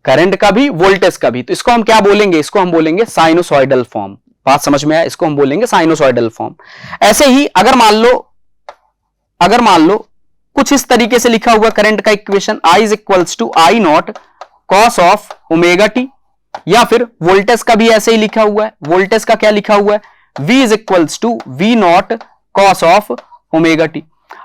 करंट का भी, वोल्टेज का भी। तो इसको हम क्या बोलेंगे? इसको हम बोलेंगे साइनोसॉइडल फॉर्म। बात समझ में आया? इसको हम बोलेंगे साइनोसॉइडल फॉर्म। ऐसे ही अगर मान लो कुछ इस तरीके से लिखा हुआ करंट का equation, I is equals to I naught cos of omega T, या फिर वोल्टेज का भी ऐसे ही लिखा हुआ है। वोल्टेज का क्या लिखा हुआ है? V is equals to V naught cos of omega T.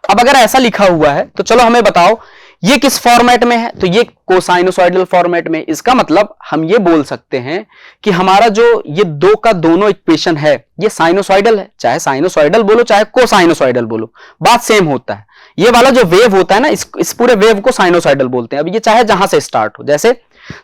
अब अगर ऐसा लिखा हुआ है तो चलो हमें बताओ ये किस फॉर्मेट में है? तो ये कोसाइनोसॉइडल फॉर्मेट में। इसका मतलब हम ये बोल सकते हैं कि हमारा जो ये दो का दोनों इक्वेशन है ये साइनोसॉइडल है। चाहे साइनोसॉइडल बोलो चाहे कोसाइनोसॉइडल बोलो, बात सेम होता है। ये वाला जो वेव होता है ना, इस पूरे वेव को साइनोसॉइडल बोलते हैं। अब ये चाहे जहां से स्टार्ट हो, जैसे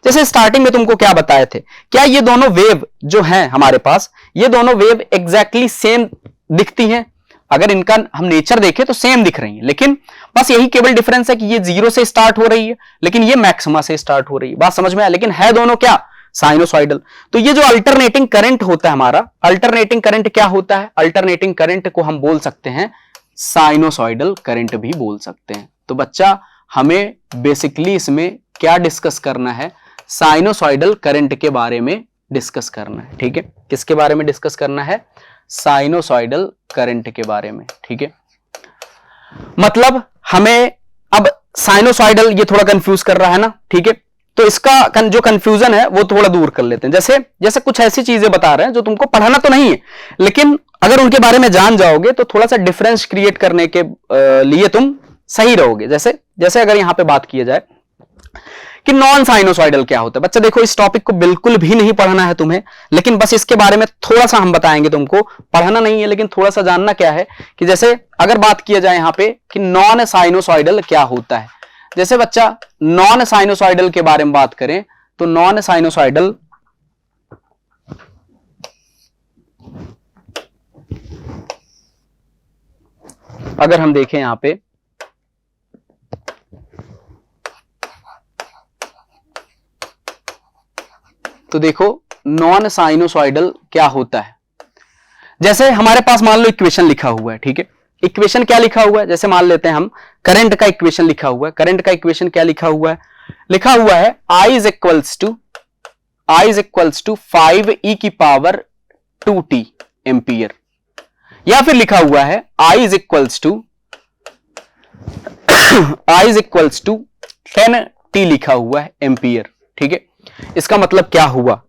जैसे स्टार्टिंग में तुमको क्या बताए थे, क्या ये दोनों वेव जो हैं हमारे पास, ये दोनों वेव एग्जैक्टली सेम दिखती हैं? अगर इनका हम नेचर देखें तो सेम दिख रही है, लेकिन बस यही केवल डिफरेंस है कि ये 0 से स्टार्ट हो रही है, लेकिन ये मैक्सिमा से स्टार्ट हो रही है। बात समझ में आया? लेकिन है दोनों क्या? साइनोसॉइडल। तो ये जो अल्टरनेटिंग करंट होता है हमारा, अल्टरनेटिंग करंट क्या होता है? अल्टरनेटिंग करंट को हम बोल सकते हैं साइनोसॉइडल करंट भी बोल सकते हैं। तो बच्चा हमें बेसिकली इसमें क्या डिस्कस करना है? साइनोसॉइडल करंट के बारे में डिस्कस करना है। ठीक है, किसके बारे में डिस्कस करना है? साइनोसॉइडल करंट के बारे में। ठीक है, मतलब हमें अब साइनोसॉइडल ये थोड़ा कंफ्यूज कर रहा है ना। ठीक है, तो इसका जो कंफ्यूजन है वो थोड़ा दूर कर लेते हैं। जैसे जैसे कुछ ऐसी चीजें बता रहे हैं जो तुमको पढ़ाना तो नहीं है, लेकिन अगर उनके बारे में जान जाओगे तो थोड़ा सा डिफरेंस क्रिएट करने के लिए तुम सही रहोगे। जैसे जैसे अगर यहां पे बात किया जाए कि नॉन साइनोसॉइडल क्या होता है। बच्चा देखो, इस टॉपिक को बिल्कुल भी नहीं पढ़ना है तुम्हें, लेकिन बस इसके बारे में थोड़ा सा हम बताएंगे तुमको। पढ़ना नहीं है, लेकिन थोड़ा सा जानना क्या है कि जैसे अगर बात किया जाए यहां पे कि नॉन साइनोसॉइडल क्या होता है। जैसे बच्चा नॉन साइनोसॉइडल के बारे में बात करें तो नॉन साइनोसॉइडल अगर हम देखें यहां पे, तो देखो नॉन साइनोसॉइडल क्या होता है। जैसे हमारे पास मान लो इक्वेशन लिखा हुआ है। ठीक है, इक्वेशन क्या लिखा हुआ है? जैसे मान लेते हैं हम करंट का इक्वेशन लिखा हुआ है। करंट का इक्वेशन क्या लिखा हुआ है? लिखा हुआ है I is equals to 5e की पावर 2t एम्पियर, या फिर लिखा हुआ है I is equals to 10t लिखा हुआ है एम्पियर। ठीक है, इसका मतलब क्या हुआ?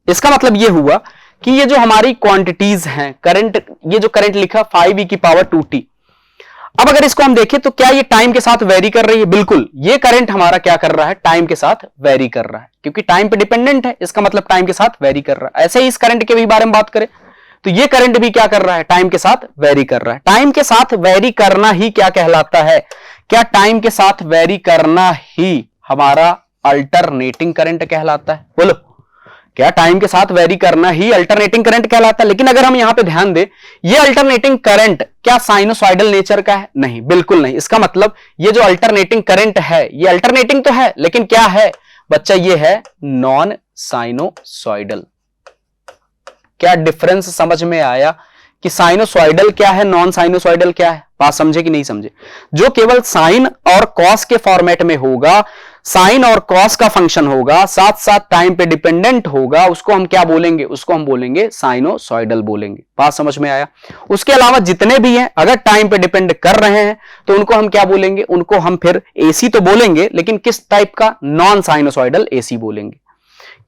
इसका मतलब यह हुआ कि ये जो हमारी क्वांटिटीज हैं करंट, ये जो करंट लिखा 5e की पावर 2t, अब अगर इसको हम देखें तो क्या ये टाइम के साथ वेरी कर रही है? बिल्कुल, ये करंट हमारा क्या कर रहा है? टाइम के साथ वेरी कर रहा है, क्योंकि टाइम पे डिपेंडेंट है, इसका मतलब टाइम के साथ वेरी कर रहा है। ऐसे ही इस करंट के भी बारे में बात करें तो ये करंट भी क्या कर रहा है? टाइम के साथ वेरी कर रहा है। टाइम के साथ वेरी करना ही क्या कहलाता है? क्या टाइम के साथ वेरी करना ही हमारा अल्टरनेटिंग करंट कहलाता है? बोलो, क्या टाइम के साथ वेरी करना ही अल्टरनेटिंग करंट कहलाता है? लेकिन अगर हम यहां पे ध्यान दें, ये अल्टरनेटिंग करंट क्या साइनोसॉइडल नेचर का है? नहीं, बिल्कुल नहीं। इसका मतलब ये जो अल्टरनेटिंग करंट है, ये अल्टरनेटिंग तो है, लेकिन क्या है बच्चा? ये है नॉन साइनोसॉइडल। क्या डिफरेंस समझ में आया कि साइनोसॉइडल क्या है, नॉन साइनोसॉइडल क्या है? बात समझे कि नहीं समझे? जो केवल साइन और कॉस के फॉर्मेट में होगा, साइन और कॉस का फंक्शन होगा, साथ साथ टाइम पे डिपेंडेंट होगा, उसको हम क्या बोलेंगे? उसको हम बोलेंगे साइनोसॉइडल बोलेंगे। बात समझ में आया? उसके अलावा जितने भी हैं अगर टाइम पे डिपेंड कर रहे हैं तो उनको हम क्या बोलेंगे? उनको हम फिर एसी तो बोलेंगे, लेकिन किस टाइप का? नॉन साइनोसॉइडल एसी बोलेंगे।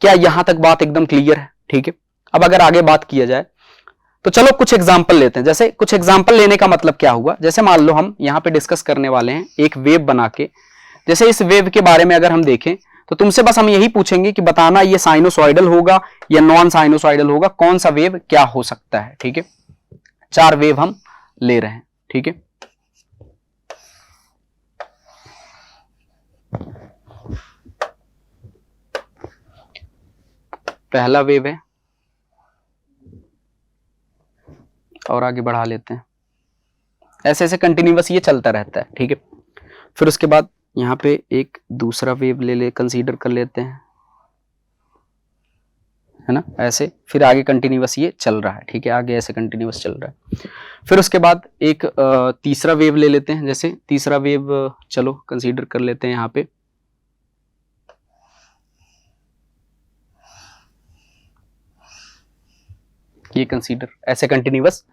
क्या यहां तक बात एकदम क्लियर है? ठीक है, अब अगर आगे बात किया जाए तो चलो कुछ एग्जाम्पल लेते हैं। जैसे कुछ एग्जाम्पल लेने का मतलब क्या हुआ? जैसे मान लो हम यहां पे डिस्कस करने वाले हैं एक वेव बना के। जैसे इस वेव के बारे में अगर हम देखें तो तुमसे बस हम यही पूछेंगे कि बताना ये साइनोसॉइडल होगा या नॉन साइनोसॉइडल होगा, कौन सा वेव क्या हो सकता है। ठीक है, 4 वेव हम ले रहे हैं। ठीक है, पहला वेव है और आगे बढ़ा लेते हैं। ऐसे ऐसे कंटिन्यूअस ये चलता रहता है। ठीक है, फिर उसके बाद यहां पे एक दूसरा वेव ले कंसीडर कर लेते हैं, है ना? ऐसे फिर आगे कंटिन्यूअस ये चल रहा है। ठीक है, आगे ऐसे कंटिन्यूअस चल रहा है। फिर उसके बाद एक तीसरा वेव ले लेते हैं। जैसे तीसरा वेव चलो कंसीडर कर लेते हैं यहां पे। ये कंसीडर ऐसे कंटिन्यूअस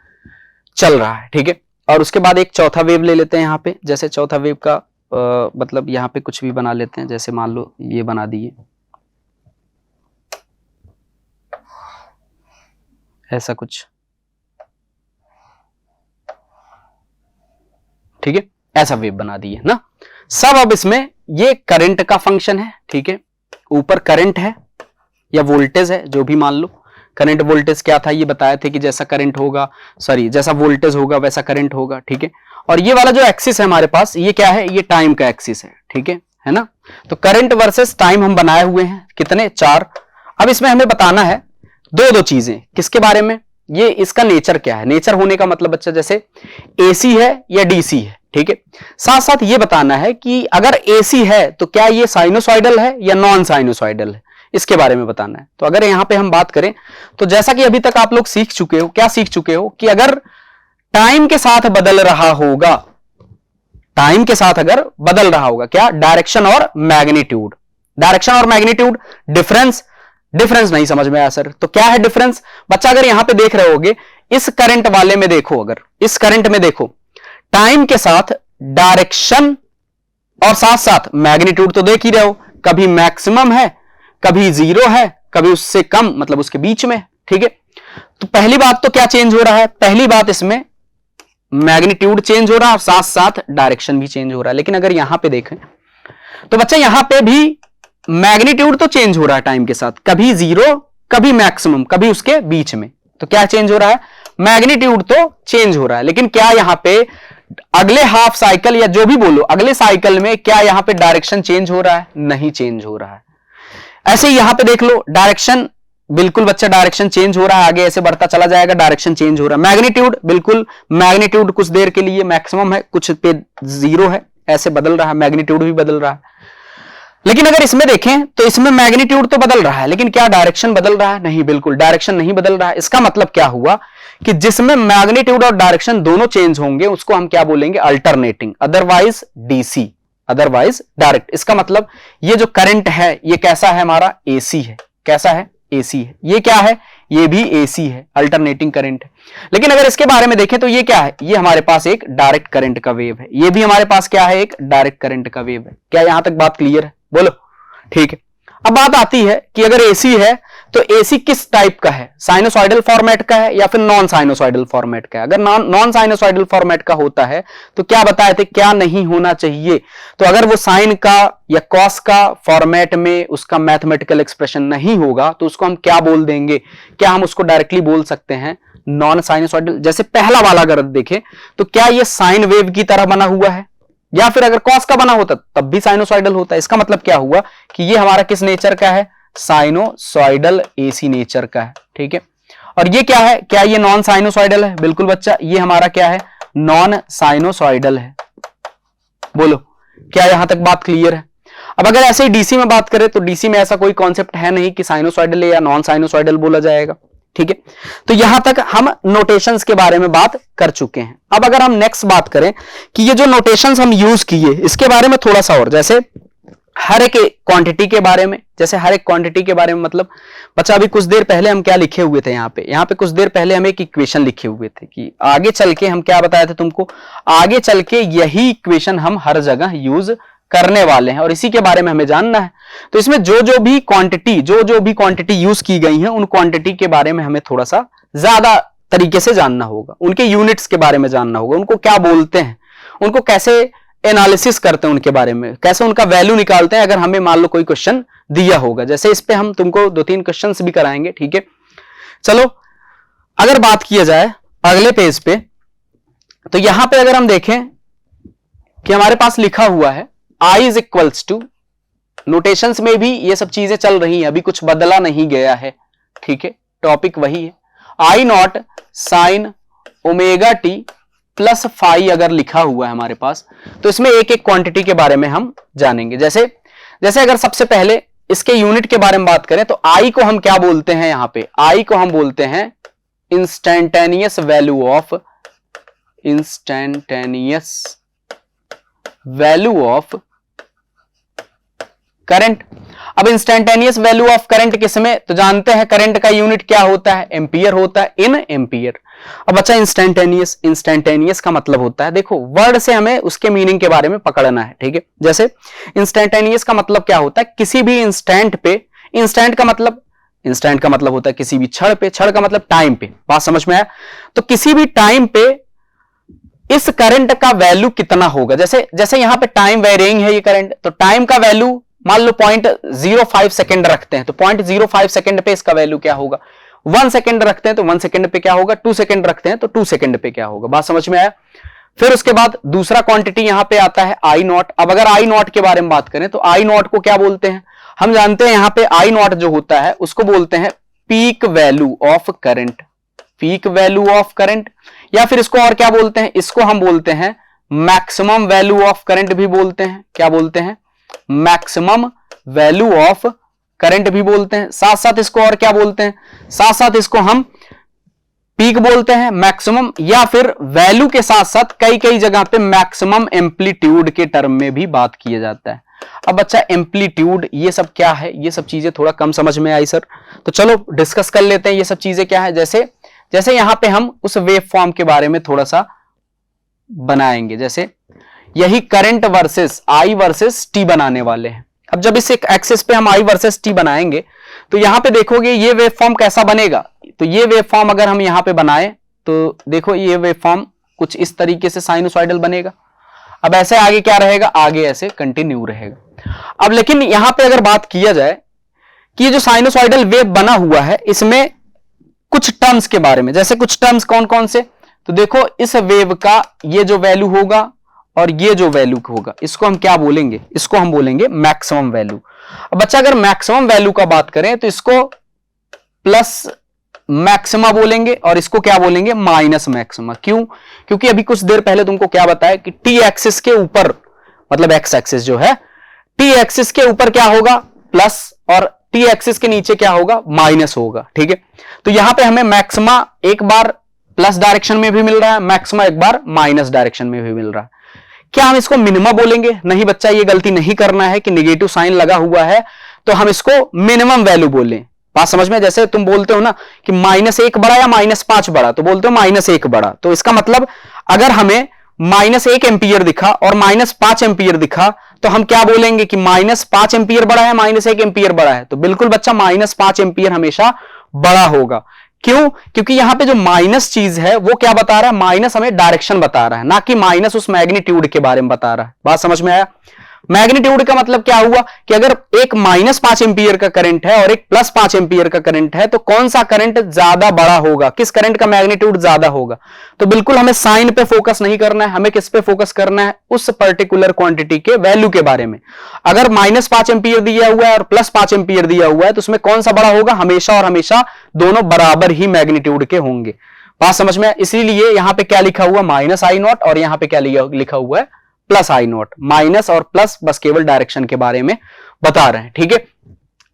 चल रहा है। ठीक है, और उसके बाद एक चौथा वेव ले लेते हैं यहां पे। जैसे चौथा वेव का मतलब यहां पे कुछ भी बना लेते हैं। जैसे मान लो ये बना दिए, ऐसा कुछ। ठीक है, ऐसा वेव बना दिए ना सब। अब इसमें ये करंट का फंक्शन है। ठीक है, ऊपर करंट है या वोल्टेज है, जो भी मान लो। करंट वोल्टेज क्या था ये बताए थे कि जैसा करंट होगा, सॉरी जैसा वोल्टेज होगा वैसा करंट होगा। ठीक है, और ये वाला जो एक्सिस है हमारे पास, ये क्या है, ये टाइम का एक्सिस है, ठीक है ना। तो करंट वर्सेस टाइम हम बनाए हुए हैं, कितने, 4। अब इसमें हमें बताना है दो चीजें, किसके बारे में, ये इसका नेचर क्या है। नेचर होने का मतलब बच्चा जैसे एसी है या डीसी है, ठीक है। साथ साथ ये बताना है कि अगर एसी है तो क्या ये साइनोसॉइडल है या नॉन साइनोसॉइडल है, इसके बारे में बताना है। तो अगर यहां पे हम बात करें तो जैसा कि अभी तक आप लोग सीख चुके हो, क्या सीख चुके हो कि अगर टाइम के साथ बदल रहा होगा, टाइम के साथ अगर बदल रहा होगा, क्या, डायरेक्शन और मैग्नीट्यूड। डायरेक्शन और मैग्नीट्यूड डिफरेंस नहीं समझ में आया सर, तो क्या है डिफरेंस बच्चा। अगर यहां पे देख रहे होगे, इस करंट वाले में देखो, अगर इस करंट में देखो, टाइम के साथ डायरेक्शन और साथ साथ मैग्नीट्यूड तो देख ही रहे हो, कभी मैक्सिमम है, कभी 0 है, कभी उससे कम, मतलब उसके बीच में, ठीक है। तो पहली बात तो क्या चेंज हो रहा है, पहली बात इसमें मैग्नीट्यूड चेंज हो रहा है और साथ साथ डायरेक्शन भी चेंज हो रहा है। लेकिन अगर यहां पे देखें तो बच्चा यहां पे भी मैग्नीट्यूड तो चेंज हो रहा है टाइम के साथ, कभी 0, कभी मैक्सिमम, कभी उसके बीच में। तो क्या चेंज हो रहा है, मैग्नीट्यूड तो चेंज हो रहा है, लेकिन क्या यहां पे अगले हाफ साइकिल या जो भी बोलो अगले साइकिल में क्या यहां पे डायरेक्शन चेंज हो रहा है, नहीं चेंज हो रहा है। ऐसे ही यहां पे देख लो, डायरेक्शन बिल्कुल बच्चा डायरेक्शन चेंज हो रहा है, आगे ऐसे बढ़ता चला जाएगा, डायरेक्शन चेंज हो रहा है। मैग्नीट्यूड बिल्कुल, मैग्नीट्यूड कुछ देर के लिए मैक्सिमम है, कुछ पे 0 है, ऐसे बदल रहा है, मैग्नीट्यूड भी बदल रहा है। लेकिन अगर इसमें देखें तो इसमें मैग्नीट्यूड तो बदल रहा है, लेकिन क्या डायरेक्शन बदल रहा है, नहीं, बिल्कुल डायरेक्शन नहीं बदल रहा है। इसका मतलब क्या हुआ कि जिसमें मैग्नीट्यूड और डायरेक्शन दोनों चेंज होंगे उसको हम क्या बोलेंगे, alternating, otherwise DC, otherwise direct. इसका मतलब ये जो करंट है ये कैसा है, हमारा एसी है, कैसा है, एसी है। ये क्या है, ये भी एसी है, अल्टरनेटिंग करंट है। लेकिन अगर इसके बारे में देखें तो ये क्या है, ये हमारे पास एक डायरेक्ट करंट का वेव है, ये भी हमारे पास क्या है, एक डायरेक्ट करंट का वेव है। क्या यहां तक बात क्लियर है, बोलो, ठीक है। अब बात आती है कि अगर एसी है तो एसी किस टाइप का है, साइनोसॉइडल फॉर्मेट का है या फिर नॉन साइनोसॉइडल फॉर्मेट का है। अगर नॉन साइनोसॉइडल फॉर्मेट का होता है तो क्या बताए थे, क्या नहीं होना चाहिए। तो अगर वो साइन का या कॉस का फॉर्मेट में उसका मैथमेटिकल एक्सप्रेशन नहीं होगा तो उसको हम क्या बोल देंगे, क्या हम उसको डायरेक्टली बोल सकते हैं नॉन साइनोसॉइडल। जैसे पहला वाला अगर देखें तो क्या ये साइन वेव की तरह बना हुआ है, या फिर अगर कॉस का बना होता तब भी साइनोसॉइडल होता। इसका मतलब क्या हुआ कि ये हमारा किस नेचर का है, साइनोसॉइडल एसी नेचर का है, ठीक है। और ये क्या है, क्या ये नॉन साइनोसॉइडल है, बिल्कुल बच्चा, ये हमारा क्या है, नॉन साइनोसॉइडल है। बोलो, क्या यहां तक बात क्लियर है। अब अगर ऐसे ही डीसी में बात करें तो डीसी में ऐसा कोई कॉन्सेप्ट है नहीं कि साइनोसॉइडल या नॉन साइनोसॉइडल बोला जाएगा, ठीक है। तो यहां तक हम नोटेशंस के बारे में बात कर चुके हैं। अब अगर हम नेक्स्ट बात करें कि ये जो नोटेशंस हम यूज किए इसके बारे में थोड़ा सा और, जैसे हर एक क्वांटिटी के बारे में, जैसे हर एक क्वांटिटी के बारे में मतलब बच्चा अभी कुछ देर पहले हम क्या लिखे हुए थे, यहाँ पे कुछ देर पहले हम एक इक्वेशन लिखे हुए थे कि आगे चल के हम क्या बताए थे तुमको, आगे चल के यही इक्वेशन हम हर जगह यूज करने वाले हैं और इसी के बारे में हमें जानना है। तो इसमें जो भी क्वांटिटी यूज की गई है उन क्वांटिटी के बारे में हमें थोड़ा सा ज्यादा तरीके से जानना होगा, उनके यूनिट्स के बारे में जानना होगा, उनको क्या बोलते हैं, उनको कैसे एनालिसिस करते हैं, उनके बारे में कैसे उनका वैल्यू निकालते हैं। अगर हमें मान लो कोई क्वेश्चन दिया होगा, जैसे इस पे हम तुमको 2-3 क्वेश्चंस भी कराएंगे, ठीक है। चलो अगर बात किया जाए अगले पेज पे, तो यहां पे अगर हम देखें कि हमारे पास लिखा हुआ है I is equals to, notations में भी ये सब चीजें चल रही हैं, अभी कुछ बदला नहीं गया है, ठीक है, टॉपिक वही है। I naught sine omega T plus phi अगर लिखा हुआ है हमारे पास तो इसमें एक एक क्वांटिटी के बारे में हम जानेंगे। जैसे अगर सबसे पहले इसके यूनिट के बारे में बात करें तो I को हम क्या बोलते हैं, यहां पे I को हम बोलते हैं इंस्टेंटेनियस वैल्यू ऑफ करंट। अब इंस्टेंटेनियस वैल्यू ऑफ करंट किसमें, तो जानते हैं करंट का यूनिट क्या होता है, एम्पियर होता है, इन एम्पियर। अब बच्चा इंस्टेंटेनियस का मतलब होता है, देखो वर्ड से हमें उसके मीनिंग के बारे में पकड़ना है, ठीक है। जैसे इंस्टेंटेनियस का मतलब क्या होता है, किसी भी इंस्टेंट पे, इंस्टेंट का मतलब होता है किसी भी क्षण पे, क्षण का मतलब टाइम पे, बात समझ में आया। तो किसी भी टाइम पे इस करंट का वैल्यू कितना होगा, जैसे यहां पे टाइम वेरिंग है ये करंट, तो टाइम का वैल्यू मान लो 0.05 सेकेंड रखते हैं तो 0.05 सेकेंड पे इसका वैल्यू क्या होगा, 1 सेकेंड रखते हैं तो 1 सेकेंड पे क्या होगा, 2 सेकेंड रखते हैं तो 2 सेकेंड पे क्या होगा, बात समझ में आया। फिर उसके बाद दूसरा क्वांटिटी यहां पे आता है आई नॉट। अब अगर आई नॉट के बारे में बात करें तो आई नॉट को क्या बोलते हैं, हम जानते हैं यहां पे आई नॉट जो होता है उसको बोलते हैं peak value of current, peak value of current, या फिर इसको और क्या बोलते हैं, इसको हम बोलते हैं मैक्सिमम वैल्यू ऑफ करंट भी बोलते हैं। क्या बोलते हैं, मैक्सिमम वैल्यू ऑफ करंट भी बोलते हैं। साथ साथ इसको और क्या बोलते हैं, साथ साथ इसको हम पीक बोलते हैं, मैक्सिमम, या फिर वैल्यू के साथ साथ कई कई जगह पे मैक्सिमम एम्पलीट्यूड के टर्म में भी बात किया जाता है। अब बच्चा एम्पलीट्यूड ये सब क्या है, ये सब चीजें थोड़ा कम समझ में आई सर, तो चलो डिस्कस कर लेते हैं ये सब चीजें क्या है। जैसे जैसे यहां पे हम उस वेव फॉर्म के बारे में थोड़ा सा बनाएंगे, जैसे यही current versus I versus T बनाने वाले हैं। अब जब इस एक्सिस पे हम आई वर्सेस टी बनाएंगे तो यहां पे देखोगे ये वेव फॉर्म कैसा बनेगा। तो ये वेव फॉर्म अगर हम यहां पे बनाए तो देखो ये वेव फॉर्म कुछ इस तरीके से साइनोसॉइडल बनेगा। अब ऐसे आगे क्या रहेगा, आगे ऐसे कंटिन्यू रहेगा। अब लेकिन यहां पे अगर बात किया जाए कि ये जो साइनोसॉइडल वेव बना हुआ है इसमें कुछ टर्म्स के बारे में, जैसे कुछ टर्म्स कौन कौन से, तो देखो इस वेव का ये जो वैल्यू होगा और ये जो वैल्यू होगा इसको हम क्या बोलेंगे, इसको हम बोलेंगे मैक्सिमम वैल्यू। अब बच्चा अगर मैक्सिमम वैल्यू का बात करें तो इसको प्लस मैक्सिमा बोलेंगे और इसको क्या बोलेंगे, माइनस मैक्सिमा। क्यों, क्योंकि अभी कुछ देर पहले तुमको क्या बताया कि टी एक्सिस के ऊपर, मतलब एक्स एक्सिस जो है, टी एक्सिस के ऊपर क्या होगा प्लस और टी एक्सिस के नीचे क्या होगा, माइनस होगा। ठीक है, तो यहां पे हमें मैक्सिमा एक बार प्लस डायरेक्शन में भी मिल रहा है, मैक्सिमा एक बार माइनस डायरेक्शन में भी मिल रहा है। क्या हम इसको मिनिमा बोलेंगे, नहीं बच्चा, ये गलती नहीं करना है कि नेगेटिव साइन लगा हुआ है तो हम इसको मिनिमम वैल्यू बोलें। बात समझ में, जैसे तुम बोलते हो ना कि -1 बड़ा या -5 बड़ा, तो बोलते हो -1 बड़ा, तो इसका मतलब अगर हमें -1 एम्पियर दिखा और -5 एम्पियर दिखा तो हम क्या बोलेंगे कि -5 एम्पियर बड़ा है, -1 एम्पियर बड़ा है। तो बिल्कुल बच्चा -5 एम्पियर हमेशा बड़ा होगा। क्यों, क्योंकि यहां पे जो माइनस चीज है वो क्या बता रहा है, माइनस हमें डायरेक्शन बता रहा है, ना कि माइनस उस मैग्नीट्यूड के बारे में बता रहा है। बात समझ में आया। मैग्नीट्यूड का मतलब क्या हुआ कि अगर एक -5 एम्पियर का करंट है और एक +5 एम्पियर का करंट है तो कौन सा करंट ज्यादा बड़ा होगा, किस करंट का मैग्नीट्यूड ज्यादा होगा। तो बिल्कुल हमें साइन पे फोकस नहीं करना है, हमें किस पे फोकस करना है, उस पर्टिकुलर क्वांटिटी के वैल्यू के बारे में। अगर -5 एम्पियर दिया हुआ है और +5 एम्पियर दिया हुआ है तो उसमें कौन सा बड़ा होगा, हमेशा और हमेशा दोनों बराबर ही मैग्नीट्यूड के होंगे। बात समझ में, इसीलिए यहां पे क्या लिखा हुआ, -I0 और यहां पे क्या लिखा हुआ है, +I0। माइनस और प्लस बस केवल डायरेक्शन के बारे में बता रहे हैं। ठीक है,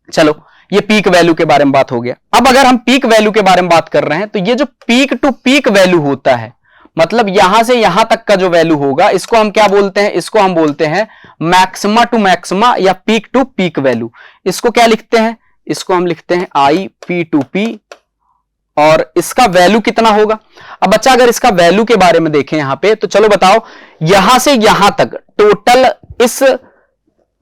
चलो ये पीक वैल्यू के बारे में बात हो गया। अब अगर हम पीक वैल्यू के बारे में बात कर रहे हैं तो ये जो पीक टू पीक वैल्यू होता है, मतलब यहां से यहां तक का जो वैल्यू होगा इसको हम क्या बोलते हैं, इसको हम बोलते हैं मैक्सिमा टू मैक्सिमा या पीक टू पीक वैल्यू। इसको क्या लिखते हैं, इसको हम लिखते हैं IP/P और इसका वैल्यू कितना होगा। अब बच्चा अगर इसका वैल्यू के बारे में देखें यहां पे तो चलो बताओ, यहां से यहां तक टोटल इस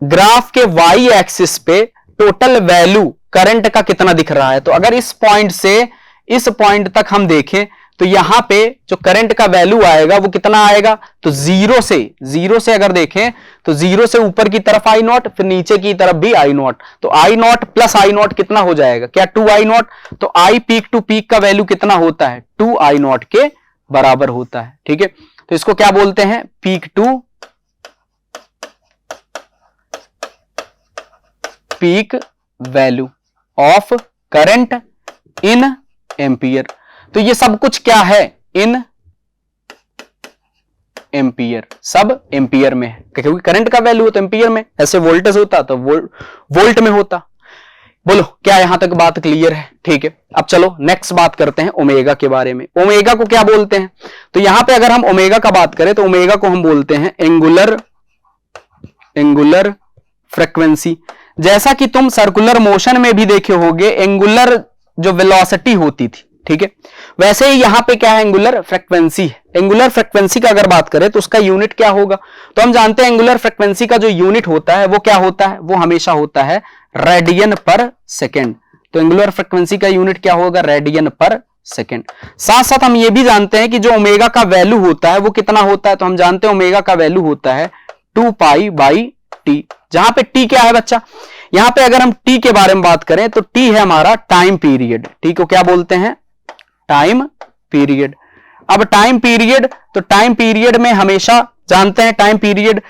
ग्राफ के वाई एक्सिस पे टोटल वैल्यू करंट का कितना दिख रहा है। तो अगर इस पॉइंट से इस पॉइंट तक हम देखें तो यहां पे जो करंट का वैल्यू आएगा वो कितना आएगा, तो जीरो से अगर देखें तो जीरो से ऊपर की तरफ I0, फिर नीचे की तरफ भी I0, तो I0 प्लस I0 कितना हो जाएगा, क्या 2I0। तो I पीक टू पीक का वैल्यू कितना होता है, 2I0 के बराबर होता है। ठीक है, तो इसको क्या बोलते हैं, peak to peak value of current in ampere. तो ये सब कुछ क्या है, इन एम्पियर, सब एम्पियर में है, क्योंकि करंट का वैल्यू हो तो एम्पियर में, ऐसे वोल्टेज होता तो वोल्ट में होता। बोलो क्या यहां तक बात क्लियर है। ठीक है, अब चलो नेक्स्ट बात करते हैं ओमेगा के बारे में। ओमेगा को क्या बोलते हैं, तो यहां पे अगर हम ओमेगा का बात करें तो ओमेगा को हम बोलते हैं एंगुलर फ्रीक्वेंसी। जैसा कि तुम सर्कुलर मोशन में भी देखे होगे एंगुलर जो वेलोसिटी होती थी, ठीक है, वैसे ही यहां पे क्या है, एंगुलर फ्रीक्वेंसी है। एंगुलर फ्रीक्वेंसी का अगर बात करें तो उसका यूनिट क्या होगा, तो हम जानते हैं एंगुलर फ्रीक्वेंसी का जो यूनिट होता है वो क्या होता है, वो हमेशा होता है रेडियन पर सेकेंड। तो एंगुलर फ्रीक्वेंसी का यूनिट क्या होगा, रेडियन पर सेकेंड। साथ साथ हम ये भी जानते हैं कि जो ओमेगा का वैल्यू होता है वो कितना होता है, तो हम जानते हैं ओमेगा का वैल्यू होता है 2π/t, जहां पे t क्या है बच्चा, यहां पे अगर हम t के बारे में बात करें तो t है हमारा टाइम पीरियड। t को क्या बोलते हैं, टाइम पीरियड। अब टाइम पीरियड, तो टाइम पीरियड में हमेशा जानते हैं टाइम पीरियड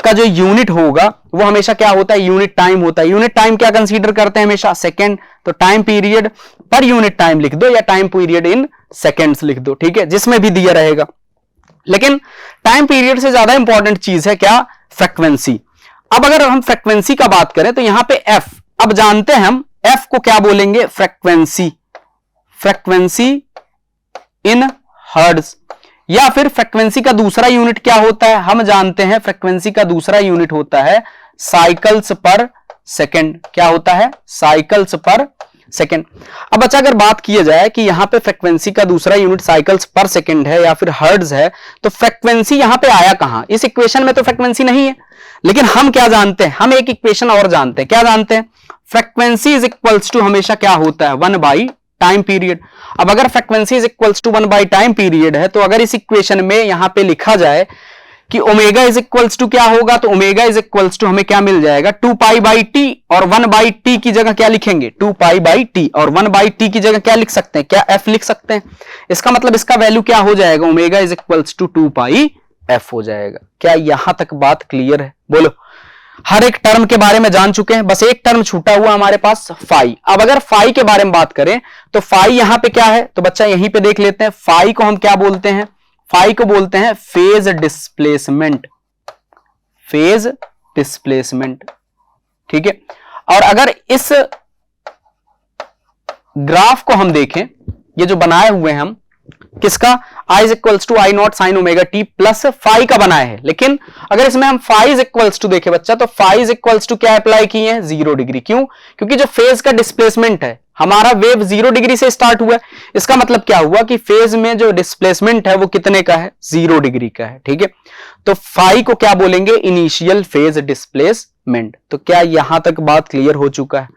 का जो यूनिट होगा वो हमेशा क्या होता है, यूनिट टाइम होता है। यूनिट टाइम क्या कंसीडर करते हैं हमेशा, सेकंड। तो time period per unit time लिख दो या टाइम पीरियड इन सेकंड्स लिख दो, ठीक है, जिसमें भी दिया रहेगा। लेकिन टाइम पीरियड से ज्यादा इंपॉर्टेंट चीज है क्या, फ्रीक्वेंसी। अब अगर हम फ्रीक्वेंसी का बात करें तो यहां पे एफ, अब जानते हैं हम एफ को क्या बोलेंगे, फ्रीक्वेंसी, फ्रीक्वेंसी इन हर्ट्ज। या फिर फ्रीक्वेंसी का दूसरा यूनिट क्या होता है, हम जानते हैं फ्रीक्वेंसी का दूसरा यूनिट होता है साइकिल्स पर सेकंड। क्या होता है, साइकिल्स पर सेकंड। अब बच्चा अगर बात किया जाए कि यहां पे फ्रीक्वेंसी का दूसरा यूनिट साइकिल्स पर सेकंड है या फिर हर्ट्ज है, तो फ्रीक्वेंसी यहां पे आया कहां, इस इक्वेशन में तो फ्रीक्वेंसी नहीं है। लेकिन हम क्या जानते हैं, हम एक इक्वेशन और जानते हैं, क्या जानते हैं, फ्रीक्वेंसी इज इक्वल्स टू हमेशा क्या होता है, 1 बाई टाइम पीरियड। अब अगर frequency is equals to 1 by time period है, तो अगर इस इक्वेशन में यहां पे लिखा जाए कि ओमेगा इज इक्वल्स टू क्या होगा, तो ओमेगा इज इक्वल्स टू हमें क्या मिल जाएगा, 2 पाई बाई टी, और 1 बाई टी की जगह क्या लिखेंगे, 2 पाई बाई टी, और 1 बाई टी की जगह क्या लिख सकते हैं, क्या एफ लिख सकते हैं। इसका मतलब इसका वैल्यू क्या हो जाएगा, omega is equals to 2 pi F हो जाएगा। क्या यहां तक बात क्लियर है, बोलो। हर एक टर्म के बारे में जान चुके हैं, बस एक टर्म छूटा हुआ हमारे पास, फाई। अब अगर फाई के बारे में बात करें तो फाई यहां पे क्या है, तो बच्चा यहीं पे देख लेते हैं। फाई को हम क्या बोलते हैं, फाई को बोलते हैं फेज डिस्प्लेसमेंट, फेज डिस्प्लेसमेंट, ठीक है। और अगर इस ग्राफ को हम देखें, ये जो बनाए हुए हैं हम, किसका, I is equals to I naught sine omega T plus phi का बनाया है। लेकिन अगर इसमें हम फाई इज इक्वल्स टू देखें बच्चा, तो फाई इज इक्वल्स टू क्या अप्लाई किए हैं, 0 डिग्री। क्यों, क्योंकि जो फेज का डिस्प्लेसमेंट है हमारा वेव 0 डिग्री से स्टार्ट हुआ है। इसका मतलब क्या हुआ कि फेज में जो डिस्प्लेसमेंट है वो कितने का है, 0 डिग्री का है, ठीक है। तो फाई को क्या बोलेंगे, इनिशियल फेज डिस्प्लेसमेंट। तो क्या यहां तक बात क्लियर हो चुका है,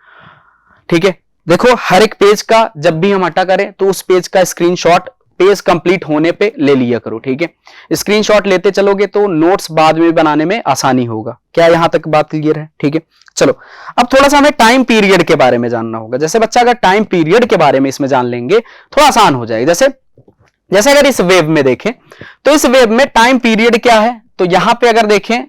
ठीक है। देखो हर एक पेज का जब भी हम हटा करें तो उस पेज का स्क्रीनशॉट पेज कंप्लीट होने पे ले लिया करो, ठीक है। स्क्रीनशॉट लेते चलोगे तो नोट्स बाद में बनाने में आसानी होगा। क्या यहां तक बात क्लियर है, ठीक है। चलो अब थोड़ा सा हमें टाइम पीरियड के बारे में जानना होगा। जैसे बच्चा अगर टाइम पीरियड के बारे में इसमें जान लेंगे थोड़ा आसान हो जाएगा। जैसे अगर इस वेव में देखें तो इस वेव में टाइम पीरियड क्या है, तो यहां पे अगर देखें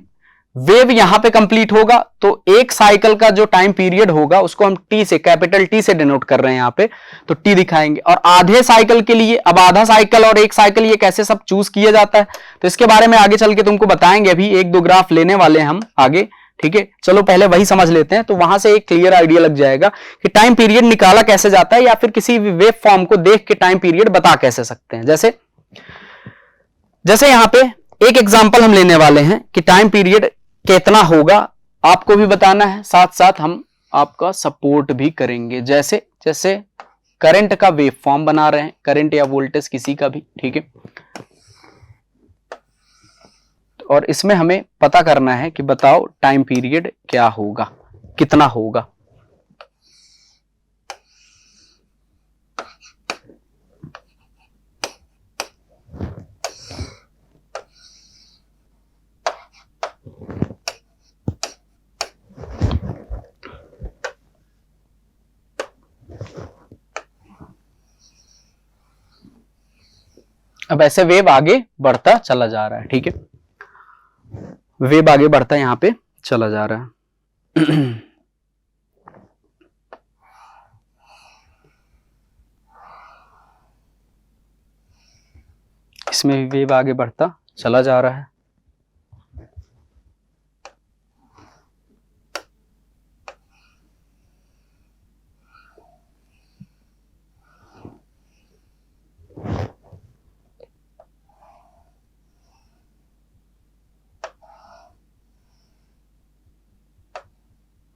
वेव यहां पे कंप्लीट होगा तो एक साइकिल का जो टाइम पीरियड होगा उसको हम टी से, कैपिटल टी से डिनोट कर रहे हैं यहां पे, तो टी दिखाएंगे। और आधे साइकिल के लिए, अब आधा साइकिल और एक साइकिल ये कैसे सब चूज किया जाता है, तो इसके बारे में आगे चल के तुमको बताएंगे। अभी 1-2 ग्राफ लेने वाले हैं हम आगे, ठीक है। चलो पहले वही समझ लेते हैं, तो वहां से एक क्लियर आइडिया लग जाएगा कि टाइम पीरियड निकाला कैसे जाता है, या फिर किसी भी वेव फॉर्म को देख के टाइम पीरियड बता कैसे सकते हैं। जैसे यहां पे एक एग्जांपल हम लेने वाले हैं कि टाइम पीरियड कितना होगा, आपको भी बताना है, साथ साथ हम आपका सपोर्ट भी करेंगे। जैसे करंट का वेव फॉर्म बना रहे हैं, करंट या वोल्टेज किसी का भी, ठीक है। और इसमें हमें पता करना है कि बताओ टाइम पीरियड क्या होगा, कितना होगा। अब ऐसे वेव आगे बढ़ता चला जा रहा है, ठीक है। वेव आगे बढ़ता यहां पे चला जा रहा है। इसमें भी वेव आगे बढ़ता चला जा रहा है।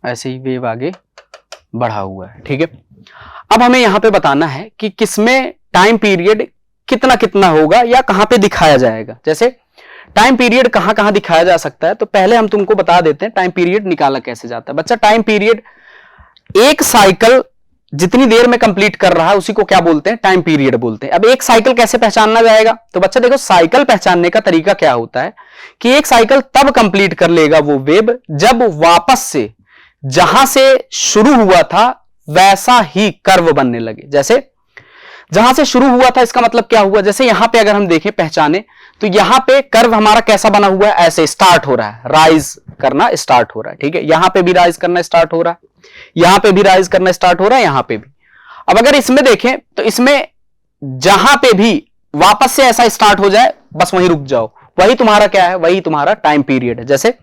ऐसे ही वेव आगे बढ़ा हुआ है, ठीक है। अब हमें यहां पे बताना है कि किसमें टाइम पीरियड कितना कितना होगा या कहां पे दिखाया जाएगा। जैसे टाइम पीरियड कहां कहां दिखाया जा सकता है, तो पहले हम तुमको बता देते हैं टाइम पीरियड निकाला कैसे जाता है। बच्चा टाइम पीरियड, एक साइकिल जितनी देर में कंप्लीट कर रहा है उसी को क्या बोलते हैं, टाइम पीरियड बोलते हैं। अब एक साइकिल कैसे पहचानना जाएगा, तो बच्चा देखो साइकिल पहचानने का तरीका क्या होता है कि एक साइकिल तब कंप्लीट कर लेगा वो वेव जब वापस से जहां से शुरू हुआ था वैसा ही कर्व बनने लगे। जहां से शुरू हुआ था इसका मतलब क्या हुआ, जैसे यहां पे अगर हम देखें पहचाने तो यहां पे कर्व हमारा कैसा बना हुआ है, ऐसे स्टार्ट हो रहा है, राइज करना स्टार्ट हो रहा है, ठीक है। यहां पे भी राइज करना स्टार्ट हो रहा है, यहां पे भी राइज करना स्टार्ट हो रहा है, यहां पे भी। अब अगर इसमें देखें तो इसमें जहां पे भी वापस से ऐसा स्टार्ट हो जाए बस वहीं रुक जाओ, वही तुम्हारा क्या है, वही तुम्हारा टाइम पीरियड है। जैसे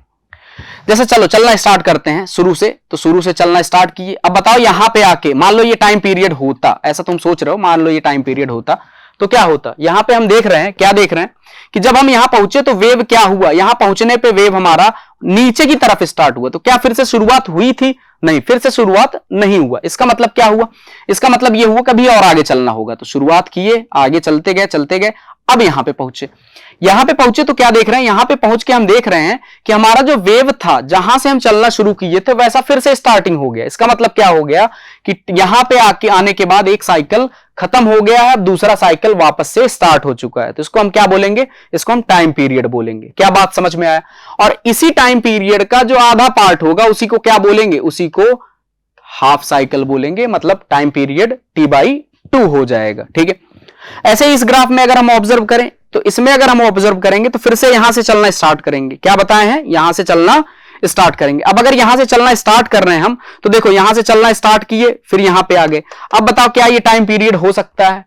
जैसे चलो चलना स्टार्ट करते हैं शुरू से, तो शुरू से चलना स्टार्ट कीजिए। अब बताओ यहां पे आके मान लो ये टाइम पीरियड होता, ऐसा तुम सोच रहे हो, मान लो ये टाइम पीरियड होता तो क्या होता, यहां पे हम देख रहे हैं, क्या देख रहे हैं कि जब हम यहां पहुंचे तो वेव क्या हुआ, यहां पहुंचने पे वेव हमारा नीचे की तरफ स्टार्ट हुआ, तो क्या फिर से शुरुआत हुई थी, नहीं, फिर से शुरुआत नहीं हुआ। इसका मतलब क्या हुआ, इसका मतलब ये हुआ कभी और आगे चलना होगा, तो शुरुआत किए, आगे चलते गए, अब यहां पे पहुंचे, यहां पे पहुंचे तो क्या देख रहे हैं, यहां पे पहुंच के हम देख रहे हैं कि हमारा जो वेव था जहां से हम चलना शुरू किए थे वैसा फिर से स्टार्टिंग हो गया। इसका मतलब क्या हो गया कि यहां पे आके आने के बाद एक साइकिल खत्म हो गया है, अब दूसरा साइकिल वापस से स्टार्ट हो चुका है, तो इसको हम क्या बोलेंगे, इसको हम टाइम पीरियड बोलेंगे। क्या बात समझ में आया। और इसी टाइम पीरियड का जो आधा पार्ट होगा उसी को क्या बोलेंगे, उसी को हाफ साइकिल बोलेंगे, मतलब टाइम पीरियड T/2 हो जाएगा, ठीक है। ऐसे ही इस ग्राफ में अगर हम ऑब्जर्व करें तो इसमें अगर हम ऑब्जर्व करेंगे तो फिर से यहां से चलना स्टार्ट करेंगे, क्या बताए हैं, यहां से चलना स्टार्ट करेंगे। अब अगर यहां से चलना स्टार्ट कर रहे हैं हम तो देखो यहां से चलना स्टार्ट किए फिर यहां पे आ गए। अब बताओ क्या ये टाइम पीरियड हो सकता है,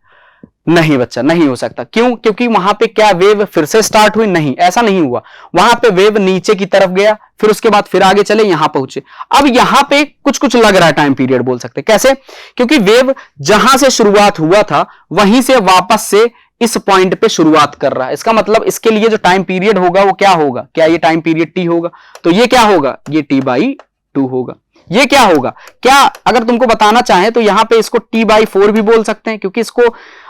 नहीं बच्चा, नहीं हो सकता। क्यों, क्योंकि वहां पे क्या वेव फिर से स्टार्ट हुई, नहीं, ऐसा नहीं हुआ। वहां पे वेव नीचे की तरफ गया, फिर उसके बाद फिर आगे चले, यहां पहुंचे। अब यहां पे कुछ कुछ लग रहा है टाइम पीरियड बोल सकते, कैसे, क्योंकि वेव जहां से शुरुआत हुआ था वहीं से वापस से इस पॉइंट पे शुरुआत कर रहा है। इसका मतलब इसके लिए जो टाइम पीरियड होगा वो क्या होगा, क्या ये टाइम पीरियड T होगा, तो ये क्या होगा, ये T/2 होगा। ये क्या होगा, क्या अगर तुमको बताना चाहें तो यहां पे इसको T/4 भी बोल सकते हैं, क्योंकि इसको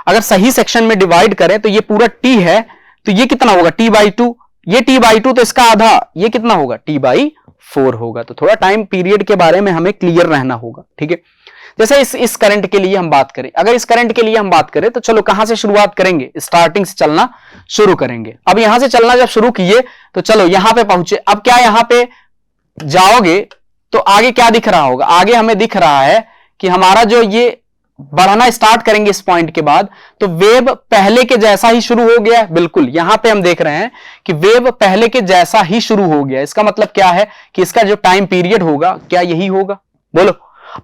अगर सही सेक्शन में डिवाइड करें तो ये पूरा T है, तो ये कितना होगा T/2, ये T/2 तो इसका आधा, ये कितना होगा T/4 होगा। तो थोड़ा टाइम पीरियड के बारे में हमें क्लियर रहना होगा, ठीक है। जैसे इस करंट के लिए हम बात करें, अगर इस करंट के लिए हम बात करें तो चलो कहां से शुरुआत करेंगे, स्टार्टिंग से चलना शुरू करेंगे। अब यहां से चलना जब शुरू किए तो चलो यहां पे पहुंचे। अब क्या यहां पे जाओगे तो आगे क्या दिख रहा होगा, आगे हमें दिख रहा है कि हमारा जो ये बढ़ना स्टार्ट करेंगे इस पॉइंट के बाद तो वेव पहले के जैसा ही शुरू हो गया। बिल्कुल यहां पे हम देख रहे हैं कि वेव पहले के जैसा ही शुरू हो गया। इसका मतलब क्या है कि इसका जो टाइम पीरियड होगा क्या यही होगा, बोलो।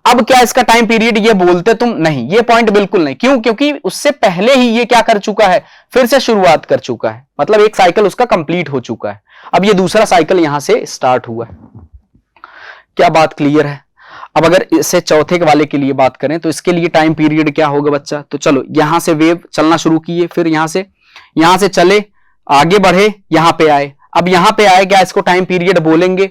अब क्या इसका टाइम पीरियड ये बोलते तुम, नहीं, ये पॉइंट बिल्कुल नहीं। क्यों, क्योंकि उससे पहले ही ये क्या कर चुका है, फिर से शुरुआत कर चुका है, मतलब एक साइकिल उसका कंप्लीट हो चुका है। अब ये दूसरा साइकिल यहां से स्टार्ट हुआ है। क्या बात क्लियर है। अब अगर इससे चौथे वाले के लिए बात करें तो इसके लिए टाइम पीरियड क्या होगा बच्चा, तो चलो यहां से वेव चलना शुरू किए, फिर यहां से चले, आगे बढ़े, यहां पे आए। अब यहां पे आए, क्या इसको टाइम पीरियड बोलेंगे।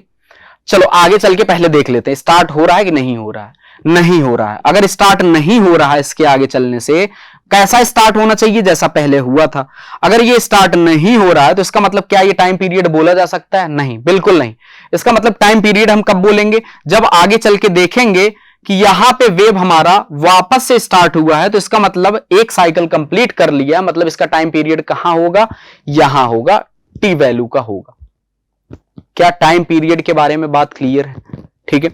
चलो आगे चल के पहले देख लेते हैं स्टार्ट हो रहा है कि नहीं हो रहा है। नहीं हो रहा है। अगर स्टार्ट नहीं हो रहा है इसके आगे चलने से, कैसा स्टार्ट होना चाहिए, जैसा पहले हुआ था। अगर ये स्टार्ट नहीं हो रहा है तो इसका मतलब क्या ये टाइम पीरियड बोला जा सकता है, नहीं, बिल्कुल नहीं। इसका मतलब टाइम पीरियड हम कब बोलेंगे, जब आगे चल के देखेंगे कि यहां पे वेव हमारा वापस से स्टार्ट हुआ है, तो इसका मतलब एक साइकिल कंप्लीट कर लिया, मतलब इसका टाइम पीरियड कहां होगा, यहां होगा, टी वैल्यू का होगा। क्या टाइम पीरियड के बारे में बात क्लियर है, ठीक है।